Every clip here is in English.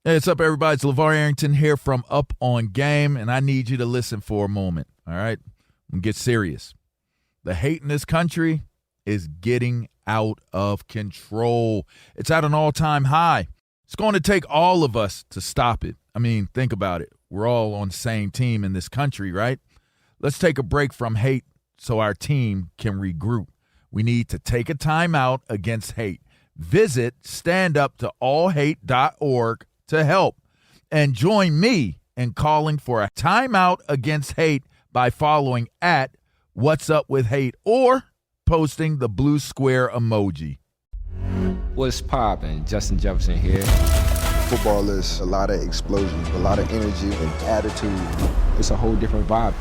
Hey, what's up, everybody? It's LeVar Arrington here from Up on Game, and I need you to listen for a moment, all right? And get serious. The hate in this country is getting out of control. It's at an all-time high. It's going to take all of us to stop it. I mean, think about it. We're all on the same team in this country, right? Let's take a break from hate so our team can regroup. We need to take a timeout against hate. Visit standuptoallhate.org to help, and join me in calling for a timeout against hate by following at What's Up With Hate or posting the blue square emoji. What's poppin'? Justin Jefferson here. Football is a lot of explosion, a lot of energy and attitude. It's a whole different vibe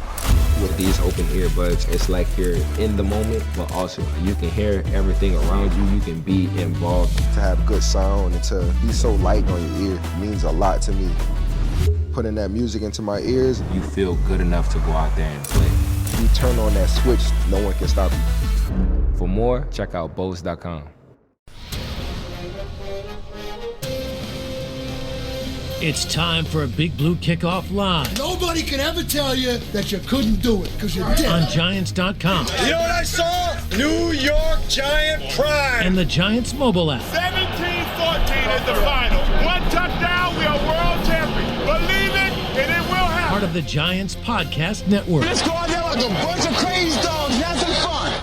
with these open earbuds. It's like you're in the moment, but also you can hear everything around you. You can be involved. To have good sound and to be so light on your ear means a lot to me. Putting that music into my ears. You feel good enough to go out there and play. You turn on that switch, no one can stop you. For more, check out Bose.com. It's time for a Big Blue Kickoff Live. Nobody can ever tell you that you couldn't do it, because you're dead. On Giants.com. You know what I saw? New York Giant pride. And the Giants mobile app. 17-14 is the final. One touchdown, we are world champions. Believe it, and it will happen. Part of the Giants Podcast Network. Let's go out there like a bunch of crazy dogs, have some fun.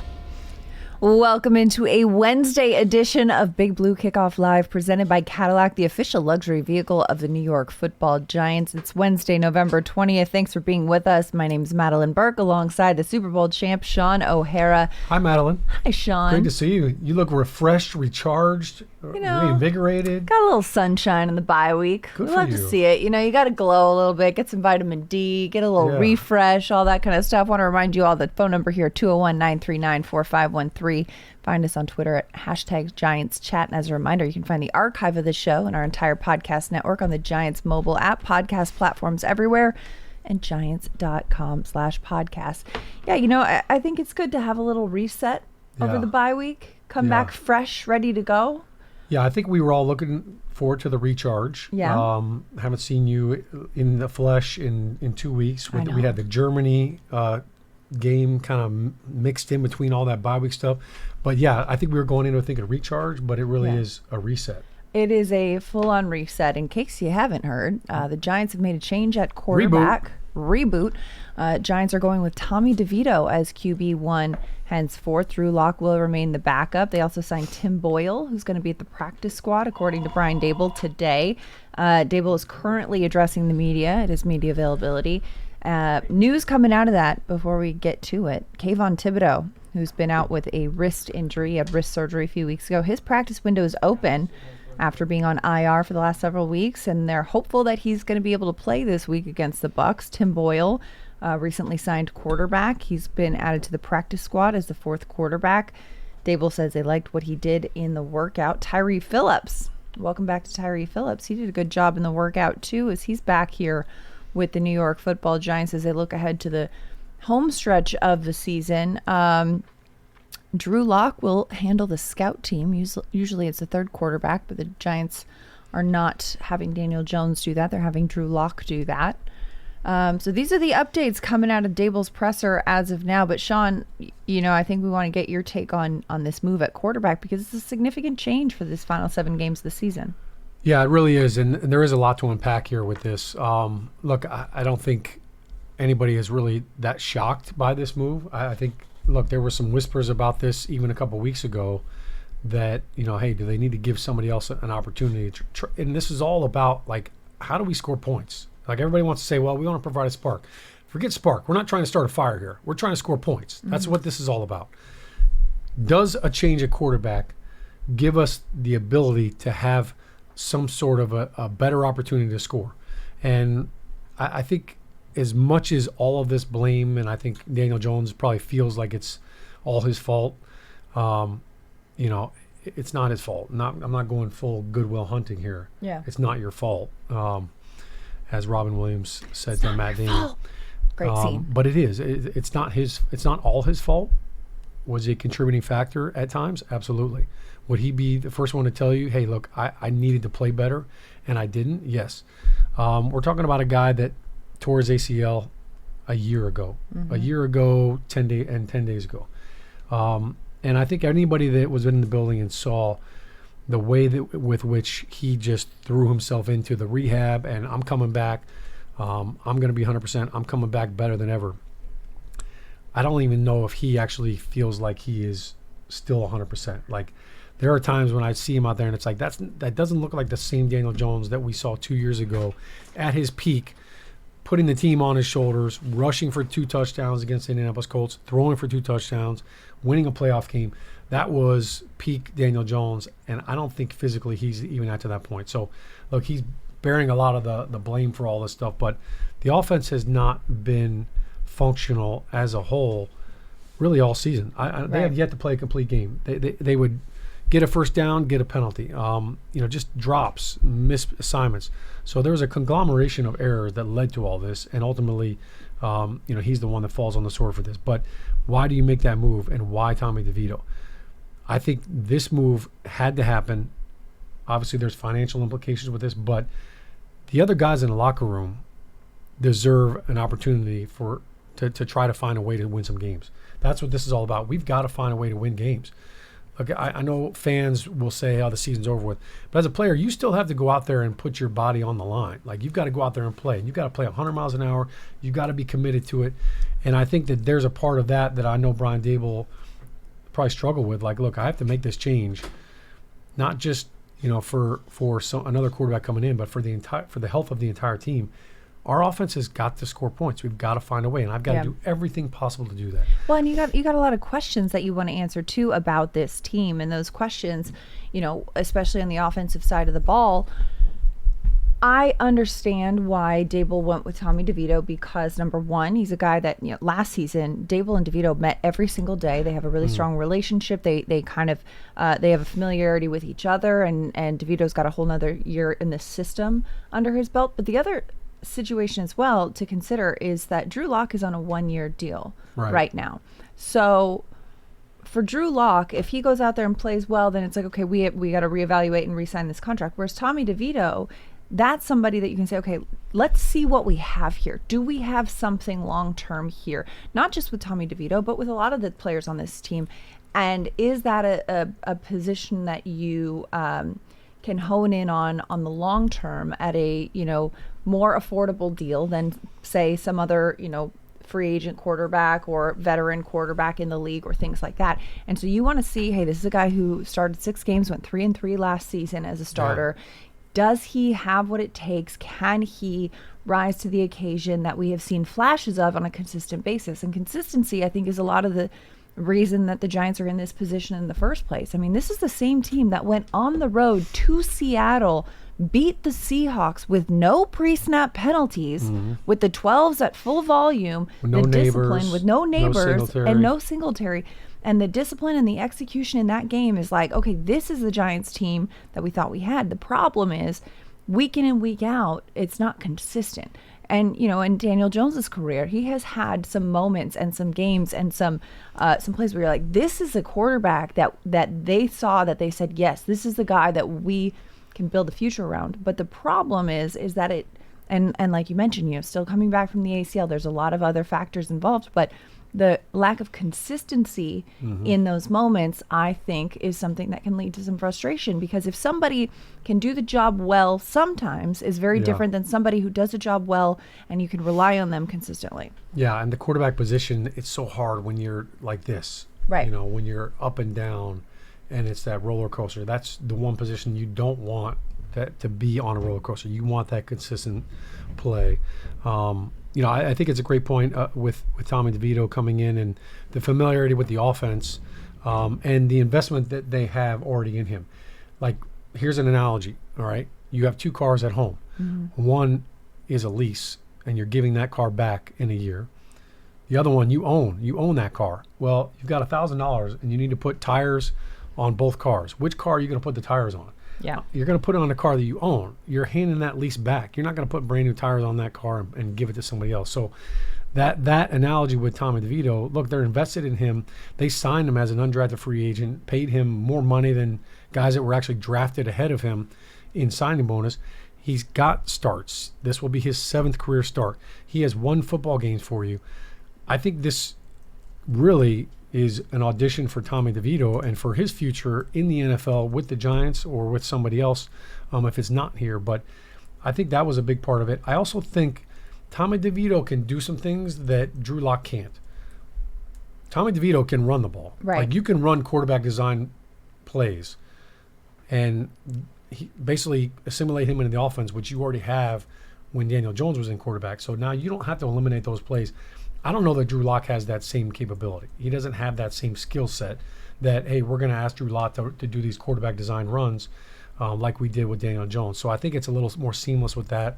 Welcome into a Wednesday edition of Big Blue Kickoff Live, presented by Cadillac, the official luxury vehicle of the New York Football Giants. It's Wednesday, November 20th. Thanks for being with us. My name's Madelyn Burke, alongside the Super Bowl champ, Shaun O'Hara. Hi, Madelyn. Hi, Shaun. Great to see you. You look refreshed, recharged, reinvigorated. Got a little sunshine in the bye week. Good we'll for have you. to see it. You know, you got to glow a little bit, get some vitamin D, get a little refresh, all that kind of stuff. Want to remind you all the phone number here, 201-939-4513. Find us on Twitter at #GiantsChat. And as a reminder, you can find the archive of the show and our entire podcast network on the Giants mobile app, podcast platforms everywhere, and giants.com/podcast. Yeah, you know, I think it's good to have a little reset over the bye week. Come back fresh, ready to go. Yeah, I think we were all looking forward to the recharge. Yeah. Haven't seen you in the flesh in 2 weeks. I know. We had the Germany game kind of mixed in between all that bye week stuff. But yeah, I think we were going into thinking recharge, but it really is a reset. It is a full-on reset. In case you haven't heard, the Giants have made a change at quarterback. Reboot. Giants are going with Tommy DeVito as QB1 henceforth. Drew Lock will remain the backup. They also signed Tim Boyle, who's going to be at the practice squad, according to Brian Dable today. Dable is currently addressing the media at his media availability. News coming out of that before we get to it. Kayvon Thibodeau, who's been out with a wrist injury, he had wrist surgery a few weeks ago. His practice window is open after being on IR for the last several weeks, and they're hopeful that he's going to be able to play this week against the Bucs. Tim Boyle, recently signed quarterback. He's been added to the practice squad as the fourth quarterback. Dable says they liked what he did in the workout. Tyree Phillips, welcome back to Tyree Phillips. He did a good job in the workout too, as he's back here with the New York Football Giants as they look ahead to the home stretch of the season. Drew Lock will handle the scout team. Usually it's the third quarterback, but the Giants are not having Daniel Jones do that. They're having Drew Lock do that. So these are the updates coming out of Dable's presser as of now. But Shaun, you know, I think we want to get your take on this move at quarterback, because it's a significant change for this final 7 games of the season. Yeah, it really is. And there is a lot to unpack here with this. Look, I don't think anybody is really that shocked by this move. I think, look, there were some whispers about this even a couple weeks ago that, you know, hey, do they need to give somebody else an opportunity to try? And this is all about, like, how do we score points? Like, everybody wants to say, well, we want to provide a spark. Forget spark. We're not trying to start a fire here. We're trying to score points. That's what this is all about. Does a change at quarterback give us the ability to have some sort of a better opportunity to score? And I think as much as all of this blame, and I think Daniel Jones probably feels like it's all his fault, you know, it's not his fault. I'm not going full Goodwill Hunting here. Yeah. It's not your fault, as Robin Williams said to Matt Damon. Great scene. But it is. It's not all his fault. Was he a contributing factor at times? Absolutely. Would he be the first one to tell you, hey, look, I needed to play better and I didn't? Yes. We're talking about a guy that tore his ACL a year ago, 10 days ago. And I think anybody that was in the building and saw the way that with which he just threw himself into the rehab and I'm coming back, I'm going to be 100%, I'm coming back better than ever. I don't even know if he actually feels like he is still 100%. Like, there are times when I see him out there and it's like, that doesn't look like the same Daniel Jones that we saw 2 years ago at his peak, putting the team on his shoulders, rushing for 2 touchdowns against the Indianapolis Colts, throwing for 2 touchdowns, winning a playoff game. That was peak Daniel Jones, and I don't think physically he's even at to that point. So, look, he's bearing a lot of the blame for all this stuff, but the offense has not been functional as a whole really all season. They have yet to play a complete game. They would get a first down, get a penalty, just drops, missed assignments. So there was a conglomeration of errors that led to all this, and ultimately, he's the one that falls on the sword for this. But why do you make that move, and why Tommy DeVito? I think this move had to happen. Obviously, there's financial implications with this, but the other guys in the locker room deserve an opportunity to try to find a way to win some games. That's what this is all about. We've got to find a way to win games. Look, I know fans will say, the season's over with. But as a player, you still have to go out there and put your body on the line. Like, you've got to go out there and play. You've got to play 100 miles an hour. You've got to be committed to it. And I think that there's a part of that I know Brian Daboll probably struggled with. Like, look, I have to make this change, not just for another quarterback coming in, but for the health of the entire team. Our offense has got to score points. We've got to find a way, and I've got to do everything possible to do that. Well, and you got a lot of questions that you want to answer too about this team, and those questions, especially on the offensive side of the ball. I understand why Daboll went with Tommy DeVito because, number one, he's a guy that last season Daboll and DeVito met every single day. They have a really strong relationship. They kind of they have a familiarity with each other, and DeVito's got a whole nother year in the system under his belt. But the other situation as well to consider is that Drew Lock is on a 1-year deal right now. So for Drew Lock, if he goes out there and plays well, then it's like, okay, we got to reevaluate and re-sign this contract. Whereas Tommy DeVito, that's somebody that you can say, okay, let's see what we have here. Do we have something long-term here? Not just with Tommy DeVito, but with a lot of the players on this team. And is that a position that you can hone in on the long term at a more affordable deal than say some other free agent quarterback or veteran quarterback in the league or things like that? And so you want to see, hey, this is a guy who started 6 games, went 3-3 last season as a starter. Does he have what it takes? Can he rise to the occasion that we have seen flashes of on a consistent basis? And consistency, I think, is a lot of the reason that the Giants are in this position in the first place. I mean, this is the same team that went on the road to Seattle, beat the Seahawks with no pre-snap penalties, with the 12s at full volume, with discipline, with no neighbors, and no Singletary. And the discipline and the execution in that game is like, okay, this is the Giants team that we thought we had. The problem is, week in and week out, it's not consistent. And, in Daniel Jones's career, he has had some moments and some games and some plays where you're like, this is a quarterback that they saw, that they said, yes, this is the guy that we can build the future around. But the problem is that it, and like you mentioned, still coming back from the ACL, there's a lot of other factors involved, but the lack of consistency in those moments, I think, is something that can lead to some frustration, because if somebody can do the job well sometimes is very different than somebody who does a job well and you can rely on them consistently. Yeah, and the quarterback position, it's so hard when you're like this. Right. When you're up and down and it's that roller coaster. That's the one position you don't want that to be on a roller coaster. You want that consistent play. I think it's a great point with Tommy DeVito coming in and the familiarity with the offense and the investment that they have already in him. Like, here's an analogy, all right? You have 2 cars at home. One is a lease, and you're giving that car back in a year. The other one you own. You own that car. Well, you've got $1,000, and you need to put tires on both cars. Which car are you going to put the tires on? Yeah. You're going to put it on a car that you own. You're handing that lease back. You're not going to put brand new tires on that car and give it to somebody else. So that analogy with Tommy DeVito, look, they're invested in him. They signed him as an undrafted free agent, paid him more money than guys that were actually drafted ahead of him in signing bonus. He's got starts. This will be his 7th career start. He has won football games for you. I think this really is an audition for Tommy DeVito and for his future in the NFL with the Giants or with somebody else if it's not here. But I think that was a big part of it. I also think Tommy DeVito can do some things that Drew Lock can't. Tommy DeVito can run the ball. Right. Like, you can run quarterback design plays and basically assimilate him into the offense, which you already have when Daniel Jones was in quarterback. So now you don't have to eliminate those plays. I don't know that Drew Lock has that same capability. He doesn't have that same skill set that, hey, we're going to ask Drew Lock to do these quarterback design runs like we did with Daniel Jones. So I think it's a little more seamless with that.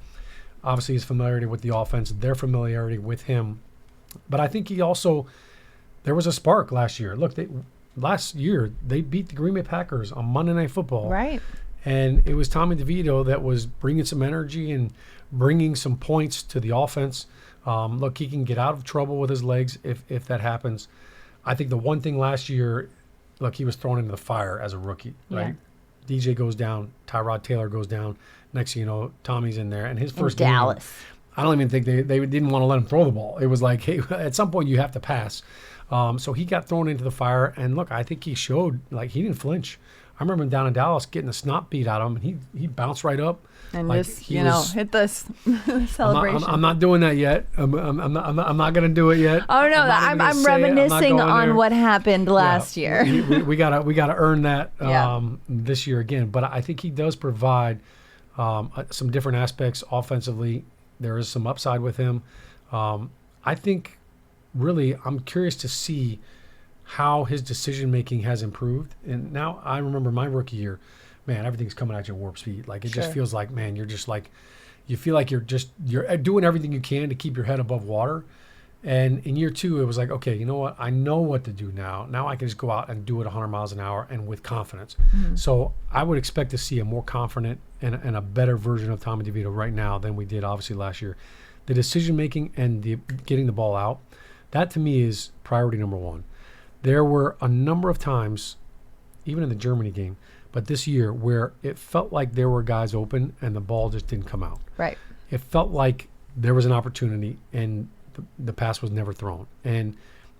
Obviously, his familiarity with the offense, their familiarity with him. But I think there was a spark last year. Look, last year they beat the Green Bay Packers on Monday Night Football. Right. And it was Tommy DeVito that was bringing some energy and bringing some points to the offense. Look, he can get out of trouble with his legs if that happens. I think the one thing last year, look, he was thrown into the fire as a rookie, right? DJ goes down, Tyrod Taylor goes down. Next thing you know, Tommy's in there. And his first game, Dallas. I don't even think they didn't want to let him throw the ball. It was like, hey, at some point you have to pass. So he got thrown into the fire. And look, I think he showed, like, he didn't flinch. I remember him down in Dallas getting the snot beat out of him. And he bounced right up. And like just, hit this celebration. I'm not doing that yet. I'm not going to do it yet. Oh, no, I'm reminiscing on what happened last year. we gotta earn that this year again. But I think he does provide some different aspects offensively. There is some upside with him. I think, really, I'm curious to see how his decision-making has improved. And now I remember my rookie year, man, everything's coming at you at warp speed. Like, it just feels like, man, you're just like, you feel like you're doing everything you can to keep your head above water. And in year 2, it was like, okay, you know what? I know what to do now. Now I can just go out and do it 100 miles an hour and with confidence. Mm-hmm. So I would expect to see a more confident and a better version of Tommy DeVito right now than we did, obviously, last year. The decision-making and getting the ball out, that to me is priority number 1. There were a number of times, even in the Germany game, but this year, where it felt like there were guys open and the ball just didn't come out. Right. It felt like there was an opportunity and the pass was never thrown. And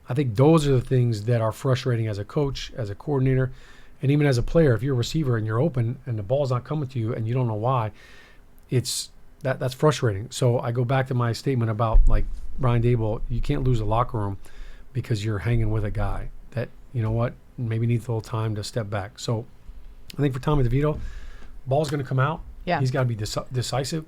I think those are the things that are frustrating as a coach, as a coordinator, and even as a player. If you're a receiver and you're open and the ball's not coming to you and you don't know why, that's frustrating. So I go back to my statement about, like, Brian Daboll, you can't lose a locker room because you're hanging with a guy that, you know what, maybe needs a little time to step back. So I think for Tommy DeVito, ball's going to come out. Yeah. He's got to be decisive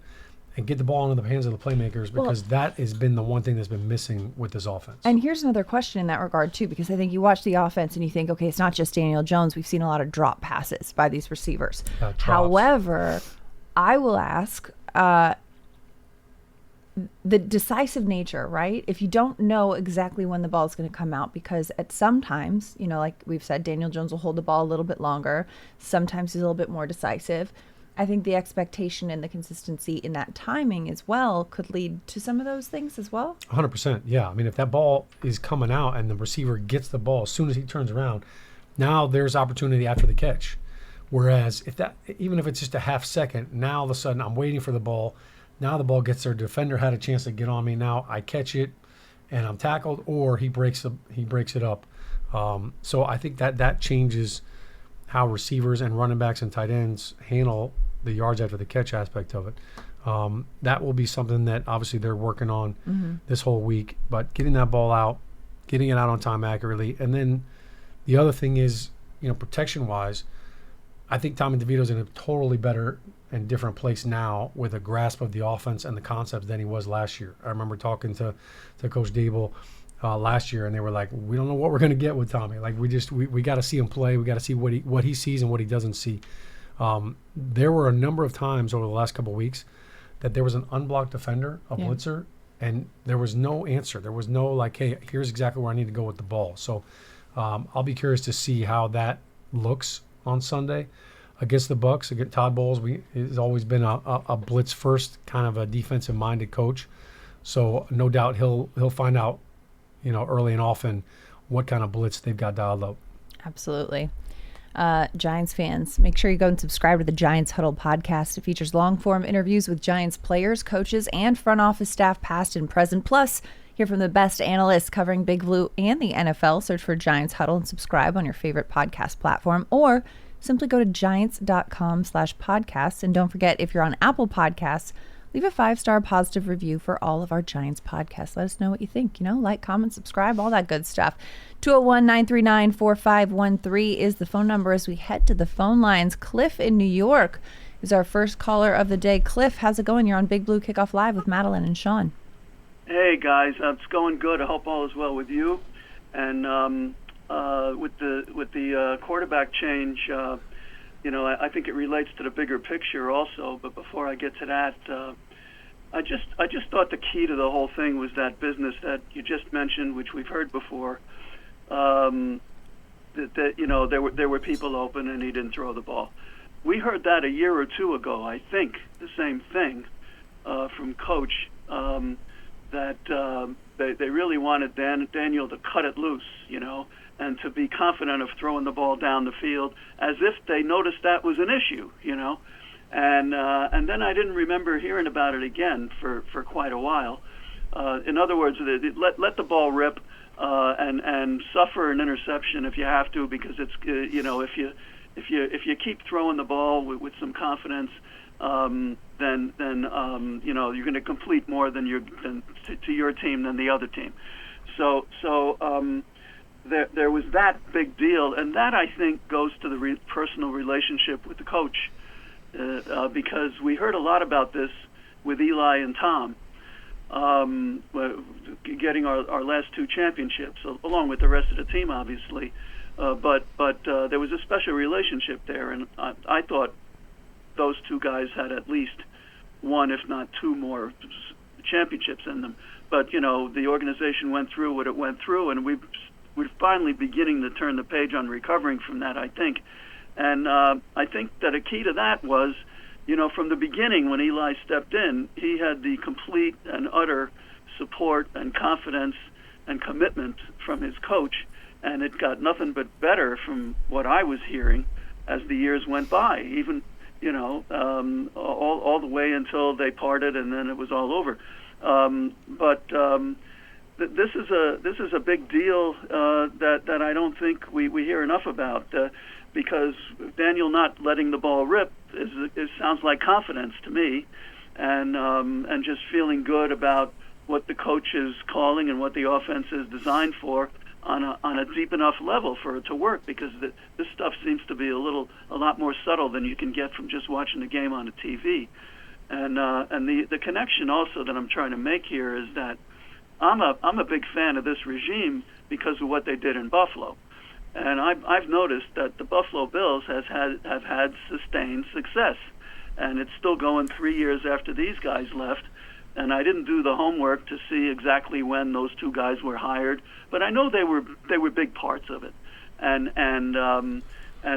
and get the ball into the hands of the playmakers, because that has been the one thing that's been missing with this offense. And here's another question in that regard, too, because I think you watch the offense and you think, okay, it's not just Daniel Jones. We've seen a lot of drop passes by these receivers. However, I will ask, the decisive nature, right? If you don't know exactly when the ball is going to come out, because at sometimes, like we've said, Daniel Jones will hold the ball a little bit longer. Sometimes he's a little bit more decisive. I think the expectation and the consistency in that timing as well could lead to some of those things as well. 100%. Yeah. I mean, if that ball is coming out and the receiver gets the ball as soon as he turns around, now there's opportunity after the catch. Whereas even if it's just a half second, now all of a sudden I'm waiting for the ball. Now the ball gets there. Defender had a chance to get on me. Now I catch it, and I'm tackled, or he breaks it up. So I think that changes how receivers and running backs and tight ends handle the yards after the catch aspect of it. That will be something that obviously they're working on this whole week. But getting that ball out, getting it out on time accurately, and then the other thing is, protection-wise, I think Tommy DeVito's in a totally better and different place now with a grasp of the offense and the concepts than he was last year. I remember talking to Coach Daboll last year, and they were like, we don't know what we're going to get with Tommy. Like, we got to see him play. We got to see what he sees and what he doesn't see. There were a number of times over the last couple of weeks that there was an unblocked defender, a blitzer, and there was no answer. There was no, like, hey, here's exactly where I need to go with the ball. So I'll be curious to see how that looks on Sunday against the Bucs. Against Todd Bowles, he's always been a blitz first kind of a defensive minded coach. So no doubt he'll find out, early and often what kind of blitz they've got dialed up. Absolutely. Giants fans, make sure you go and subscribe to the Giants Huddle podcast. It features long-form interviews with Giants players, coaches, and front office staff past and present. Plus, hear from the best analysts covering Big Blue and the NFL. Search for Giants Huddle and subscribe on your favorite podcast platform, or simply go to giants.com/podcasts. And don't forget, if you're on Apple Podcasts, leave a 5-star positive review for all of our Giants podcasts. Let us know what you think. Like, comment, subscribe, all that good stuff. 201-939-4513 is the phone number as we head to the phone lines. Cliff in New York is our first caller of the day. Cliff, how's it going? You're on Big Blue Kickoff Live with Madelyn and Shaun. Hey, guys. It's going good. I hope all is well with you. And with the quarterback change, I think it relates to the bigger picture also. But before I get to that, I just thought the key to the whole thing was that business that you just mentioned, which we've heard before. There were people open and he didn't throw the ball. We heard that a year or two ago. I think the same thing from Coach. That they really wanted Daniel to cut it loose, and to be confident of throwing the ball down the field, as if they noticed that was an issue, And then I didn't remember hearing about it again for quite a while. In other words, let the ball rip and suffer an interception if you have to, because it's if you keep throwing the ball with some confidence. Then you're going to complete more to your team than the other team. So there was that big deal, and that I think goes to the personal relationship with the coach, because we heard a lot about this with Eli and Tom, getting our last 2 championships, along with the rest of the team, obviously. But there was a special relationship there, and I thought those 2 guys had at least 1, if not 2 more championships in them. But, the organization went through what it went through, and we're finally beginning to turn the page on recovering from that, I think. And I think that a key to that was, from the beginning when Eli stepped in, he had the complete and utter support and confidence and commitment from his coach, and it got nothing but better from what I was hearing as the years went by, even all the way until they parted, and then it was all over. This is a big deal that I don't think we hear enough about, because Daniel not letting the ball rip sounds like confidence to me, and just feeling good about what the coach is calling and what the offense is designed for on a deep enough level for it to work, because this stuff seems to be a lot more subtle than you can get from just watching the game on the TV. And the connection also that I'm trying to make here is that I'm a big fan of this regime because of what they did in Buffalo, and I've noticed that the Buffalo Bills have had sustained success, and it's still going 3 years after these guys left. And I didn't do the homework to see exactly when those 2 guys were hired, but I know they were big parts of it, and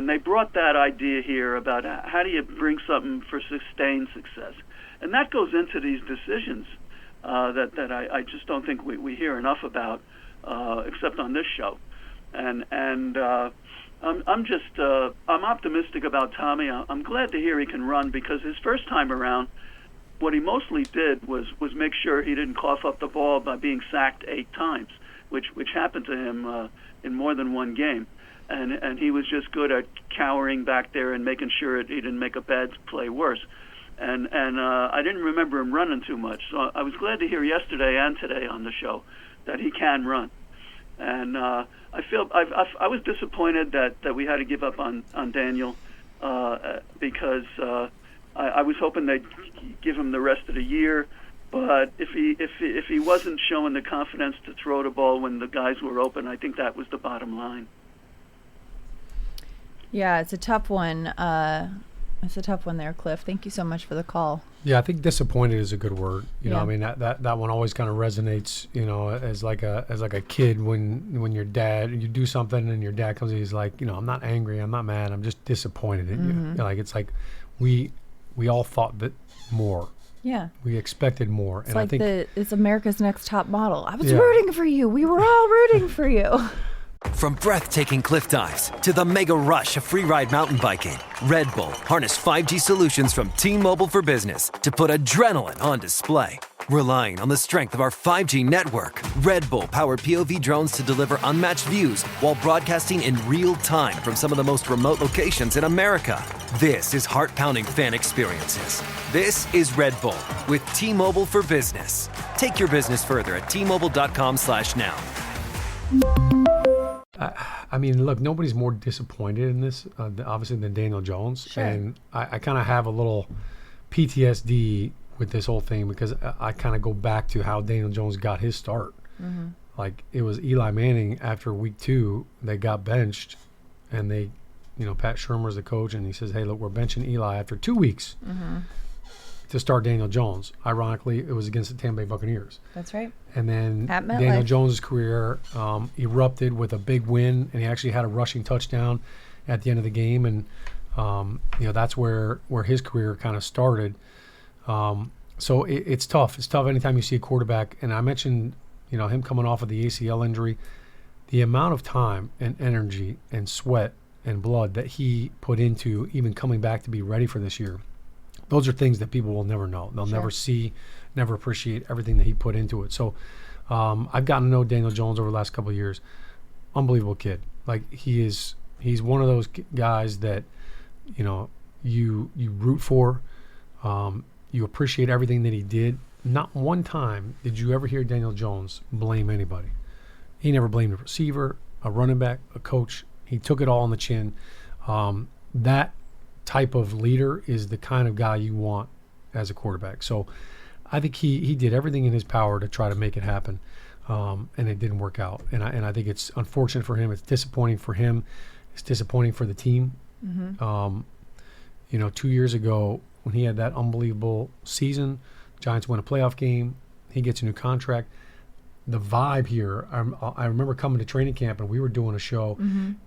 they brought that idea here about how do you bring something for sustained success, and that goes into these decisions that I just don't think we hear enough about, except on this show, and I'm optimistic about Tommy. I'm glad to hear he can run, because his first time around, what he mostly did was make sure he didn't cough up the ball by being sacked 8 times, which happened to him in more than one game, and he was just good at cowering back there and making sure he didn't make a bad play worse. And I didn't remember him running too much, so I was glad to hear yesterday and today on the show that he can run. And I was disappointed that we had to give up on Daniel, because I was hoping they'd give him the rest of the year, but if he wasn't showing the confidence to throw the ball when the guys were open, I think that was the bottom line. Yeah, it's a tough one. It's a tough one there, Cliff. Thank you so much for the call. Yeah, I think disappointed is a good word. You know, Yeah. I mean that one always kind of resonates. As like a kid when your dad, you do something and your dad comes in, he's like, I'm not angry, I'm not mad, I'm just disappointed in you. Like it's like we all thought that more Yeah. We expected more. It's and like I think it's America's Next Top Model. I was rooting for you. We were all rooting for you. From breathtaking cliff dives to the mega rush of free-ride mountain biking, Red Bull harnessed 5G solutions from T-Mobile for Business to put adrenaline on display. Relying on the strength of our 5G network, Red Bull powered POV drones to deliver unmatched views while broadcasting in real time from some of the most remote locations in America. This is heart-pounding fan experiences. This is Red Bull with T-Mobile for Business. Take your business further at T-Mobile.com/now. I mean, look, nobody's more disappointed in this, obviously, than Daniel Jones. Sure. And I kind of have a little PTSD with this whole thing because I kind of go back to how Daniel Jones got his start. Mm-hmm. Like, it was Eli Manning after week 2, they got benched, and they, Pat Shurmur's the coach, and he says, hey, look, we're benching Eli after 2 weeks to start Daniel Jones. Ironically, it was against the Tampa Bay Buccaneers. That's right. And then At MetLife. Daniel Jones' career erupted with a big win, and he actually had a rushing touchdown at the end of the game, and that's where his career kind of started. So it's tough. It's tough anytime you see a quarterback, and I mentioned him coming off of the ACL injury, the amount of time and energy and sweat and blood that he put into even coming back to be ready for this year. Those are things that people will never know. They'll never see, never appreciate everything that he put into it. So I've gotten to know Daniel Jones over the last couple of years. Unbelievable kid. Like, he's one of those guys that, you root for. You appreciate everything that he did. Not one time did you ever hear Daniel Jones blame anybody. He never blamed a receiver, a running back, a coach. He took it all on the chin. That type of leader is the kind of guy you want as a quarterback. So I think he did everything in his power to try to make it happen, and it didn't work out. And I think it's unfortunate for him. It's disappointing for him. It's disappointing for the team. 2 years ago when he had that unbelievable season, Giants win a playoff game, he gets a new contract. The vibe here, I remember coming to training camp and we were doing a show.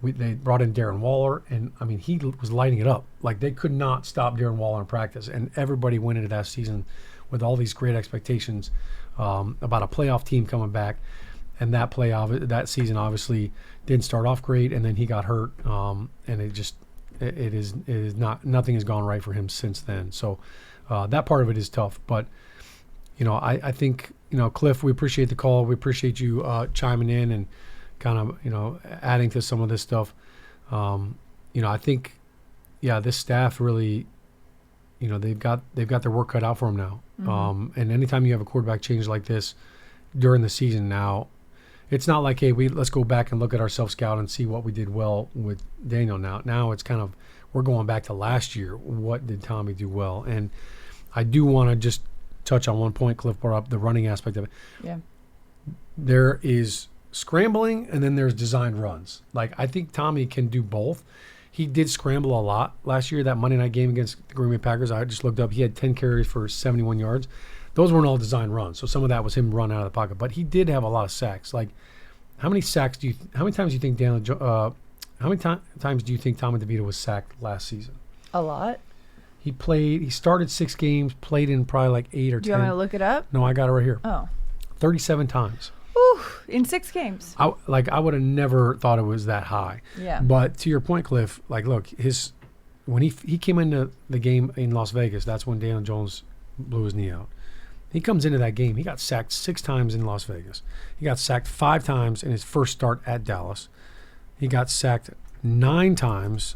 They brought in Darren Waller, and I mean, he was lighting it up. Like, they could not stop Darren Waller in practice, and everybody went into that season with all these great expectations about a playoff team coming back. And that season obviously didn't start off great, and then he got hurt, and it is not, nothing has gone right for him since then. So that part of it is tough, but I think, Cliff, we appreciate the call. We appreciate you chiming in and kind of, adding to some of this stuff. I think, this staff really, they've got their work cut out for them now. And anytime you have a quarterback change like this during the season now, it's not like, hey, let's go back and look at our self-scout and see what we did well with Daniel now. Now it's kind of, we're going back to last year. What did Tommy do well? And I do want to just touch on one point Cliff brought up, the running aspect of it. Yeah. There is scrambling, and then there's designed runs. Like, I think Tommy can do both. He did scramble a lot last year, that Monday night game against the Green Bay Packers. I just looked up. He had 10 carries for 71 yards. Those weren't all designed runs, so some of that was him run out of the pocket. But he did have a lot of sacks. Like, how many times do you think times do you think Tommy DeVito was sacked last season? A lot. He started 6 games, played in probably like 8 or 10. Do you want me to look it up? No, I got it right here. Oh. 37 times. Ooh, in 6 games. I would have never thought it was that high. Yeah. But to your point, Cliff, like, look, when he came into the game in Las Vegas, that's when Daniel Jones blew his knee out. He comes into that game. He got sacked 6 times in Las Vegas. He got sacked 5 times in his first start at Dallas. He got sacked 9 times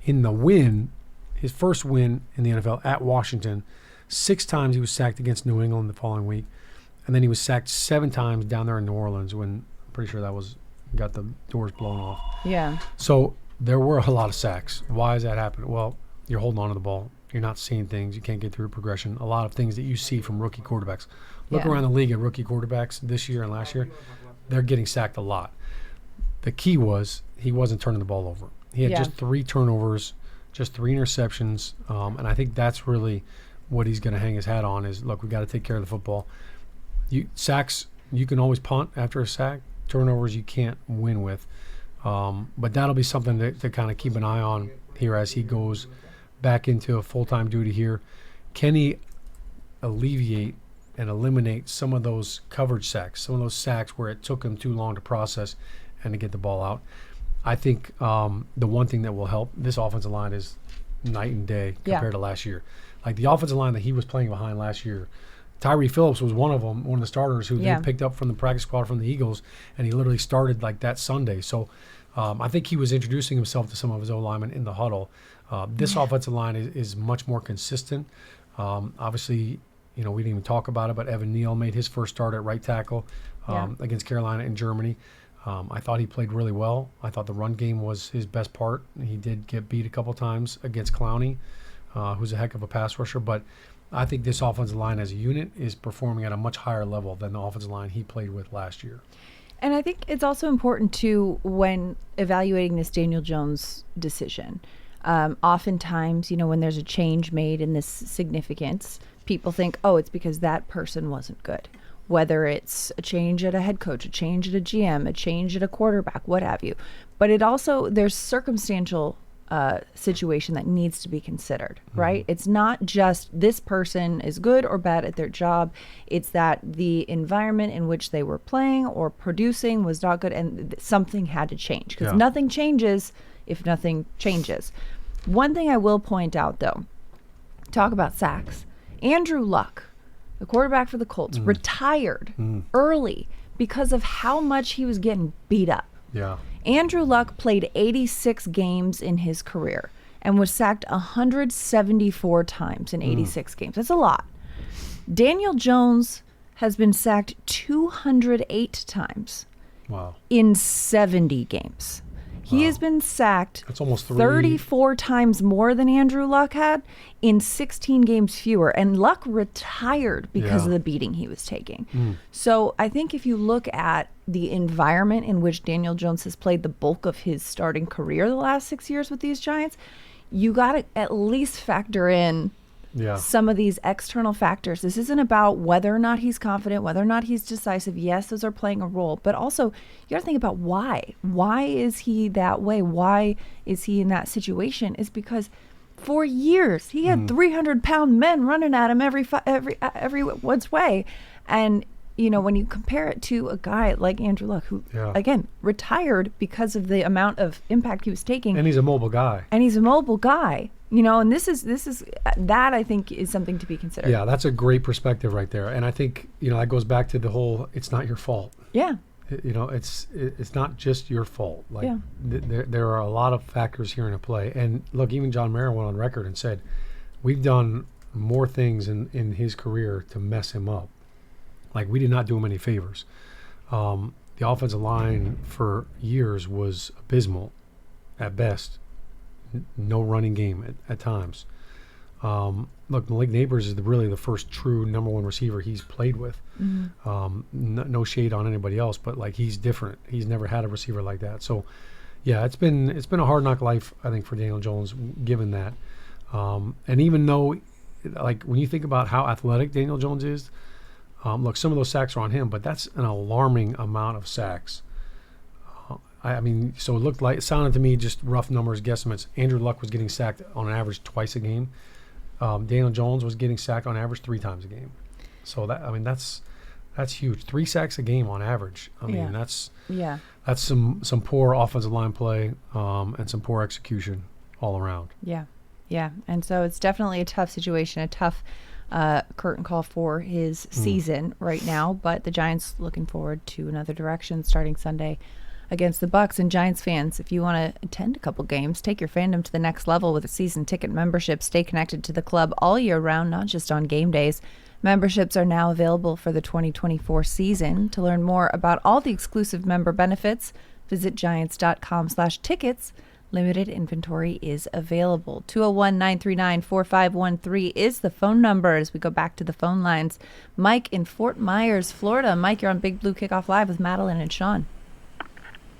in the win, his first win in the NFL at Washington. 6 times he was sacked against New England the following week. And then he was sacked 7 times down there in New Orleans when I'm pretty sure got the doors blown off. Yeah. So there were a lot of sacks. Why is that happening? Well, you're holding on to the ball. You're not seeing things. You can't get through progression. A lot of things that you see from rookie quarterbacks. Look around the league at rookie quarterbacks this year and last year. They're getting sacked a lot. The key was he wasn't turning the ball over. He had just 3 turnovers, just 3 interceptions, and I think that's really what he's going to hang his hat on is, look, we got to take care of the football. Sacks, you can always punt after a sack. Turnovers, you can't win with. But that'll be something to kind of keep an eye on here as he goes back into a full-time duty here. Can he alleviate and eliminate some of those coverage sacks, some of those sacks where it took him too long to process and to get the ball out. I think the one thing that will help this offensive line is night and day compared to last year. Like the offensive line that he was playing behind last year, Tyree Phillips was one of them, one of the starters who they picked up from the practice squad from the Eagles, and he literally started like that Sunday. So I think he was introducing himself to some of his O-linemen in the huddle. This offensive line is much more consistent. Obviously, we didn't even talk about it, but Evan Neal made his first start at right tackle against Carolina in Germany. I thought he played really well. I thought the run game was his best part. He did get beat a couple times against Clowney, who's a heck of a pass rusher. But I think this offensive line as a unit is performing at a much higher level than the offensive line he played with last year. And I think it's also important, too, when evaluating this Daniel Jones decision. Oftentimes, when there's a change made in this significance, people think, oh, it's because that person wasn't good. Whether it's a change at a head coach, a change at a GM, a change at a quarterback, what have you. But it also, there's circumstantial situation that needs to be considered, right? It's not just this person is good or bad at their job. It's that the environment in which they were playing or producing was not good, and something had to change. Because nothing changes if nothing changes. One thing I will point out, though, talk about sacks. Andrew Luck, the quarterback for the Colts, retired early because of how much he was getting beat up. Yeah. Andrew Luck played 86 games in his career and was sacked 174 times in 86 games. That's a lot. Daniel Jones has been sacked 208 times in 70 games. He has been sacked That's almost 34 times more than Andrew Luck had in 16 games fewer. And Luck retired because of the beating he was taking. So I think if you look at the environment in which Daniel Jones has played the bulk of his starting career the last 6 years with these Giants, you got to at least factor in some of these external factors. This isn't about whether or not he's confident, whether or not he's decisive. Yes, those are playing a role, but also you got to think about why. Why is he that way? Why is he in that situation? Is because for years he had 300-pound men running at him every one's way, and when you compare it to a guy like Andrew Luck, who again retired because of the amount of impact he was taking, and he's a mobile guy, and this is that I think is something to be considered. Yeah, that's a great perspective right there. And I think, that goes back to the whole, it's not your fault. Yeah. It's not just your fault. Like there are a lot of factors here in play. And look, even John Mara went on record and said, we've done more things in his career to mess him up. Like, we did not do him any favors. The offensive line for years was abysmal at best. No running game at times. Look, Malik Neighbors is really the first true number one receiver he's played with. No shade on anybody else, but like, he's different. He's never had a receiver like that. So, yeah, it's been a hard knock life, I think, for Daniel Jones, given that. And even though, like, when you think about how athletic Daniel Jones is, look, some of those sacks are on him, but that's an alarming amount of sacks. So it sounded to me, just rough numbers, guesstimates. Andrew Luck was getting sacked on an average twice a game. Daniel Jones was getting sacked on average 3 times a game. So that's huge. 3 sacks a game on average. That's some poor offensive line play and some poor execution all around. Yeah. And so it's definitely a tough situation, a tough curtain call for his season right now. But the Giants looking forward to another direction starting Sunday against the Bucs. And Giants fans, if you want to attend a couple games, take your fandom to the next level with a season ticket membership. Stay connected to the club all year round, not just on game days. Memberships are now available for the 2024 season. To learn more about all the exclusive member benefits, visit giants.com/tickets. Limited inventory is available. 201-939-4513 is the phone number as we go back to the phone lines. Mike in Fort Myers, Florida. Mike, you're on Big Blue Kickoff Live with Madelyn and Shaun.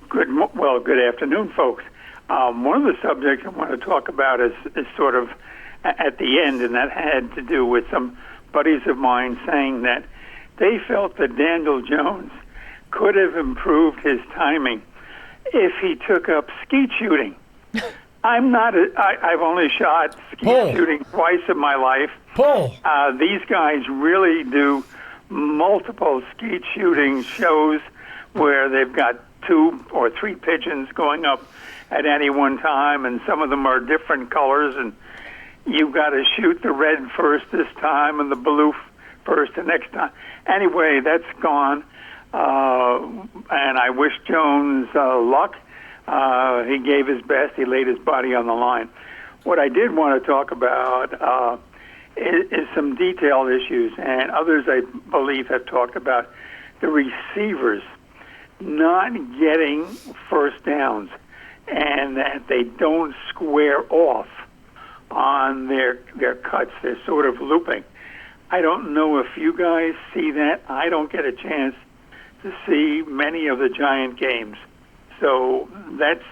Good afternoon, folks. One of the subjects I want to talk about is sort of at the end, and that had to do with some buddies of mine saying that they felt that Daniel Jones could have improved his timing if he took up skeet shooting. I've only shot skeet shooting twice in my life, Pull. These guys really do multiple skeet shooting shows where they've got 2 or 3 pigeons going up at any one time, and some of them are different colors, and you've got to shoot the red first this time and the blue first the next time. Anyway, that's gone, and I wish Jones luck. He gave his best. He laid his body on the line. What I did want to talk about is some detailed issues, and others I believe have talked about the receivers not getting first downs and that they don't square off on their cuts. They're sort of looping. I don't know if you guys see that. I don't get a chance to see many of the Giant games. So that's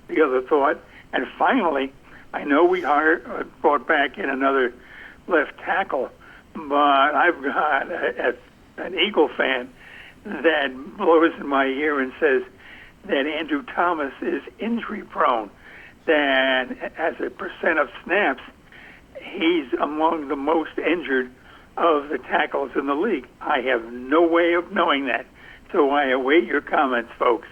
the other thought. And finally, I know we brought back in another left tackle, but I've got an Eagle fan that blows in my ear and says that Andrew Thomas is injury prone, that as a percent of snaps, he's among the most injured of the tackles in the league. I have no way of knowing that, so I await your comments, folks.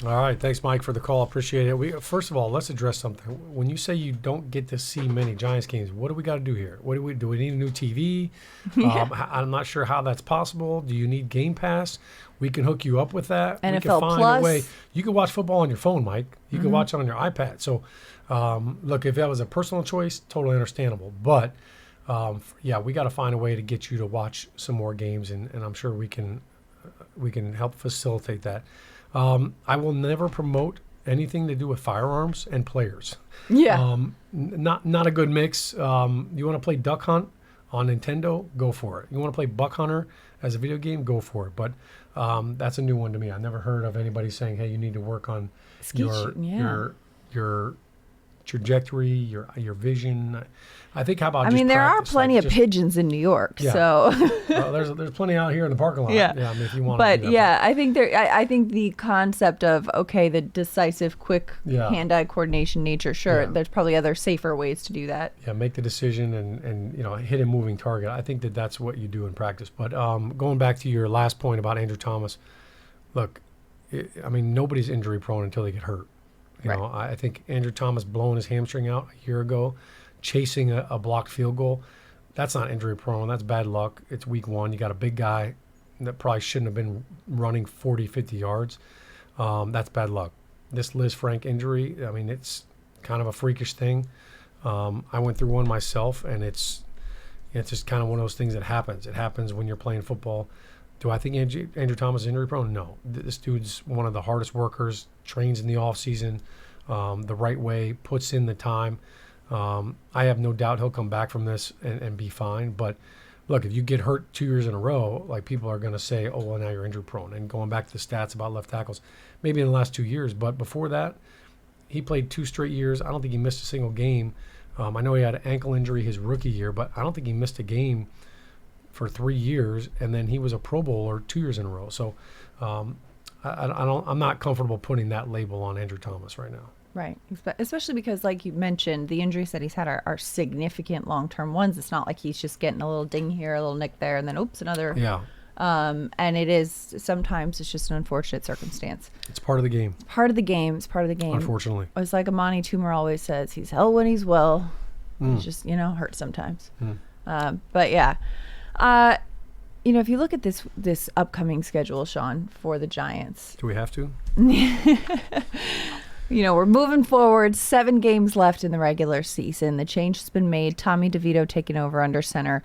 All right, thanks, Mike, for the call. Appreciate it. First of all, let's address something. When you say you don't get to see many Giants games, what do we got to do here? Do we need a new TV? I'm not sure how that's possible. Do you need Game Pass? We can hook you up with that. NFL we can find Plus. a way. You can watch football on your phone, Mike. You can watch it on your iPad. So, look, if that was a personal choice, totally understandable. But we got to find a way to get you to watch some more games, and I'm sure we can help facilitate that. I will never promote anything to do with firearms and players. Yeah. Not a good mix. You want to play Duck Hunt on Nintendo? Go for it. You want to play Buck Hunter as a video game? Go for it. But that's a new one to me. I've never heard of anybody saying, "Hey, you need to work on your trajectory, your vision." I think, how about I mean, there are plenty of pigeons in New York, so there's plenty out here in the parking lot. Yeah, I mean, if you want. But to do that. I think I think the concept of the decisive, quick hand-eye coordination nature. Sure, there's probably other safer ways to do that. Yeah, make the decision and hit a moving target. I think that's what you do in practice. But going back to your last point about Andrew Thomas, look, nobody's injury prone until they get hurt. You know, I think Andrew Thomas blowing his hamstring out a year ago, chasing a blocked field goal, that's not injury prone. That's bad luck. It's week 1. You got a big guy that probably shouldn't have been running 40, 50 yards. That's bad luck. This Liz Frank injury, it's kind of a freakish thing. I went through one myself, and it's just kind of one of those things that happens. It happens when you're playing football. Do I think Andrew Thomas is injury prone? No. This dude's one of the hardest workers, trains in the off season the right way, puts in the time. I have no doubt he'll come back from this and be fine. But look, if you get hurt 2 years in a row, like, people are going to say, oh, well, now you're injury prone. And going back to the stats about left tackles, maybe in the last 2 years, but before that, he played 2 straight years. I don't think he missed a single game. I know he had an ankle injury his rookie year, but I don't think he missed a game for 3 years, and then he was a Pro Bowler 2 years in a row. So I'm not comfortable putting that label on Andrew Thomas right now. Right, especially because, like you mentioned, the injuries that he's had are significant long-term ones. It's not like he's just getting a little ding here, a little nick there, and then another. Yeah. And it is sometimes it's just an unfortunate circumstance. It's part of the game. It's part of the game. Unfortunately. It's like Amani Toomer always says, he's hell when he's well. He's just, hurt sometimes. But yeah. If you look at this upcoming schedule, Shaun, for the Giants. Do we have to? We're moving forward. 7 games left in the regular season. The change has been made. Tommy DeVito taking over under center,